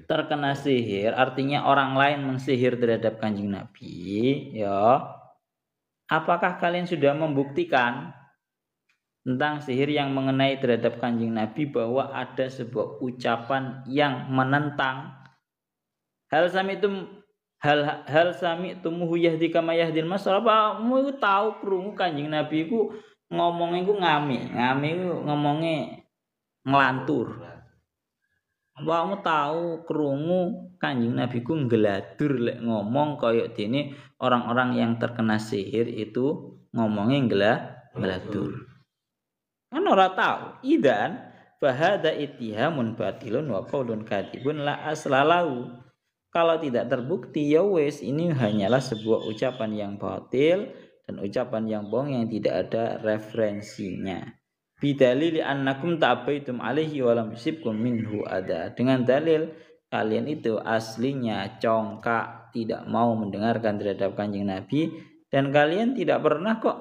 terkena sihir, artinya orang lain mensihir terhadap Kanjeng Nabi, ya. Apakah kalian sudah membuktikan tentang sihir yang mengenai terhadap Kanjeng Nabi bahwa ada sebuah ucapan yang menentang hal sami'tumuhu yahdi kama yahdil masar? Apa mu tahu krungu Kanjeng Nabi ku ngomongnya ku ngami ku ngomongnya ngelantur. Kamu tahu krungu Kanjeng Nabi ku nggeladur lek ngomong kaya dene orang-orang yang terkena sihir itu ngomongnya nggeladur. Kan ora tahu. Idan fahada ittihamun batilun wa qaulun kadibun la aslalahu. Kalau tidak terbukti ya wes ini hanyalah sebuah ucapan yang batil dan ucapan yang bohong yang tidak ada referensinya. Bidalili annakum ta'abaitum alaihi wa lam yusibkum minhu ada. Dengan dalil kalian itu aslinya congkak, tidak mau mendengarkan terhadap Kanjeng Nabi, dan kalian tidak pernah kok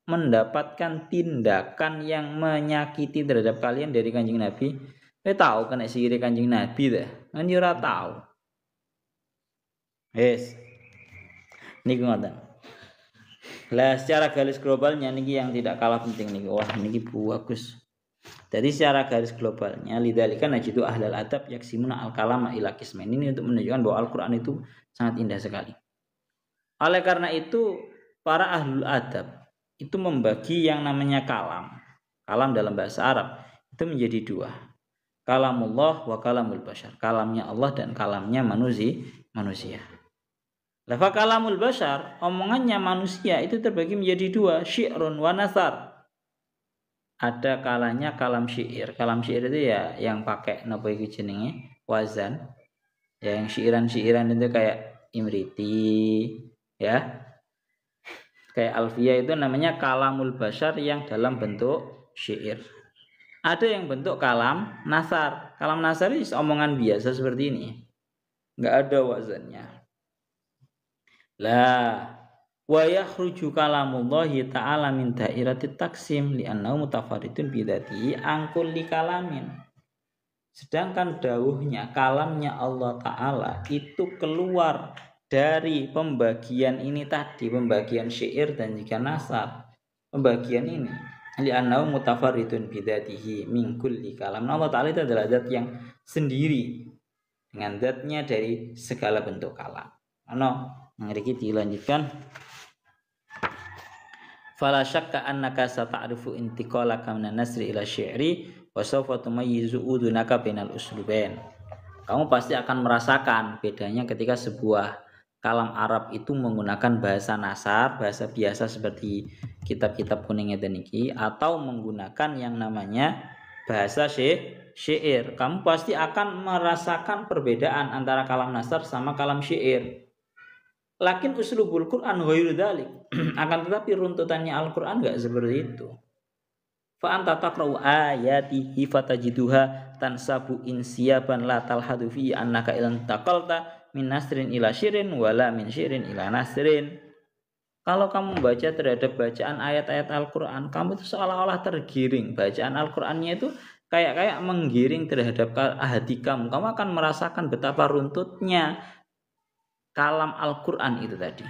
mendapatkan tindakan yang menyakiti terhadap kalian dari Kanjeng Nabi. Tahu kena sihir Kanjeng Nabi dah. Kan ora tahu. Yes. Niku ngoten. Lah secara garis globalnya niki yang tidak kalah penting niki. Wah niki bagus. Jadi secara garis globalnya lidzalika najidu ahlal adab yaksimuna al-kalama ila qismain. Ini untuk menunjukkan bahwa Al-Qur'an itu sangat indah sekali. Oleh karena itu para ahlul adab itu membagi yang namanya kalam. Kalam dalam bahasa Arab itu menjadi 2. Kalamullah wa kalamul bashar. Kalamnya Allah dan kalamnya manusia. Lafa kalamul bashar, omongannya manusia itu terbagi menjadi 2, syi'run wa nasar. Ada kalanya kalam syair. Kalam syair itu ya yang pakai napa iki jenenge? Wazan. Ya yang syairan-syairan itu kayak Imriti, ya. Kayak Alfiyah itu namanya kalamul bashar yang dalam bentuk syair. Ada yang bentuk kalam nasar. Kalam nasar itu omongan biasa seperti ini. Enggak ada wazannya. La wa yakhruju kalamullahi ta'ala min dairatit taksim li'annahu mutafaridun bidatihi an kulli kalamin. Sedangkan dawuhnya kalamnya Allah Ta'ala itu keluar dari pembagian ini tadi, pembagian syair dan juga nasar. Pembagian ini li'annahu mutafaridun bidatihi min kulli kalam. Allah Ta'ala itu adalah zat yang sendiri dengan zatnya dari segala bentuk kalam. Mari kita lanjutkan. Fala syakka annaka sata'rifu intiqalaka minan nasri ila syi'ri wa sawfa tumayyizu udunaka bainal uslubain. Kamu pasti akan merasakan bedanya ketika sebuah kalam Arab itu menggunakan bahasa nasar, bahasa biasa seperti kitab-kitab kuning ngeten iki, atau menggunakan yang namanya bahasa syair. Kamu pasti akan merasakan perbedaan antara kalam nasar sama kalam syair. Lakin uslubul Quran ghairu dzalik. Akan tetapi runtutannya Al-Qur'an enggak seperti itu. Fa anta taqra'u ayatihi fatajiduha tansabu insiyaban la talhadu fi annaka ilan taqalta min nasrin ila syirin wala min syirin ila nasrin. Kalau kamu membaca terhadap bacaan ayat-ayat Al-Qur'an, kamu itu seolah-olah tergiring. Bacaan Al-Qur'annya itu kayak menggiring terhadap hati kamu. Kamu akan merasakan betapa runtutnya kalam Al-Quran itu tadi,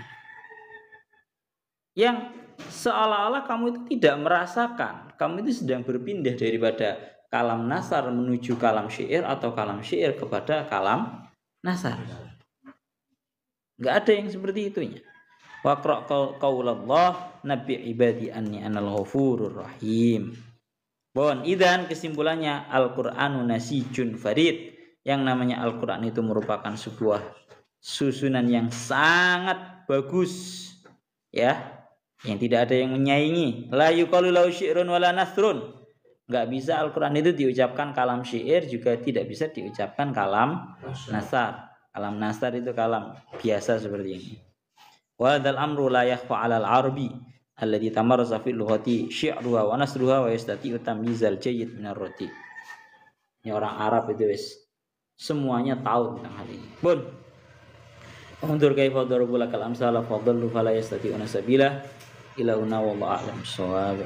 yang seolah-olah kamu itu tidak merasakan, kamu itu sedang berpindah daripada kalam nasar menuju kalam syair atau kalam syair kepada kalam nasar. Enggak ada yang seperti itunya. Waqra' qaulallah nabi ibadi anni anal ghafurur rahim. Bon, idan kesimpulannya Al-Qur'anu nasijun farid. Yang namanya Al-Qur'an itu merupakan sebuah susunan yang sangat bagus, ya, yang tidak ada yang menyaingi. La yuqalu lahu syi'run wala nasrun. Nggak bisa Al-Quran itu diucapkan kalam syair, juga tidak bisa diucapkan kalam nasar. Kalam nasar itu kalam biasa seperti ini. Wa hadzal amru la yakhfa 'alal 'arabi alladhi tamarrasa fi lughati syi'ruha wa nasruha wa yastati'u tamyizal jayyid minar rati. Ini orang Arab itu wis semuanya tahu tentang hal ini. Bun. Undur kaifa darabu lakal amsala fadallu fala yastati'una sabila ila una wallahu a'lam bissawab.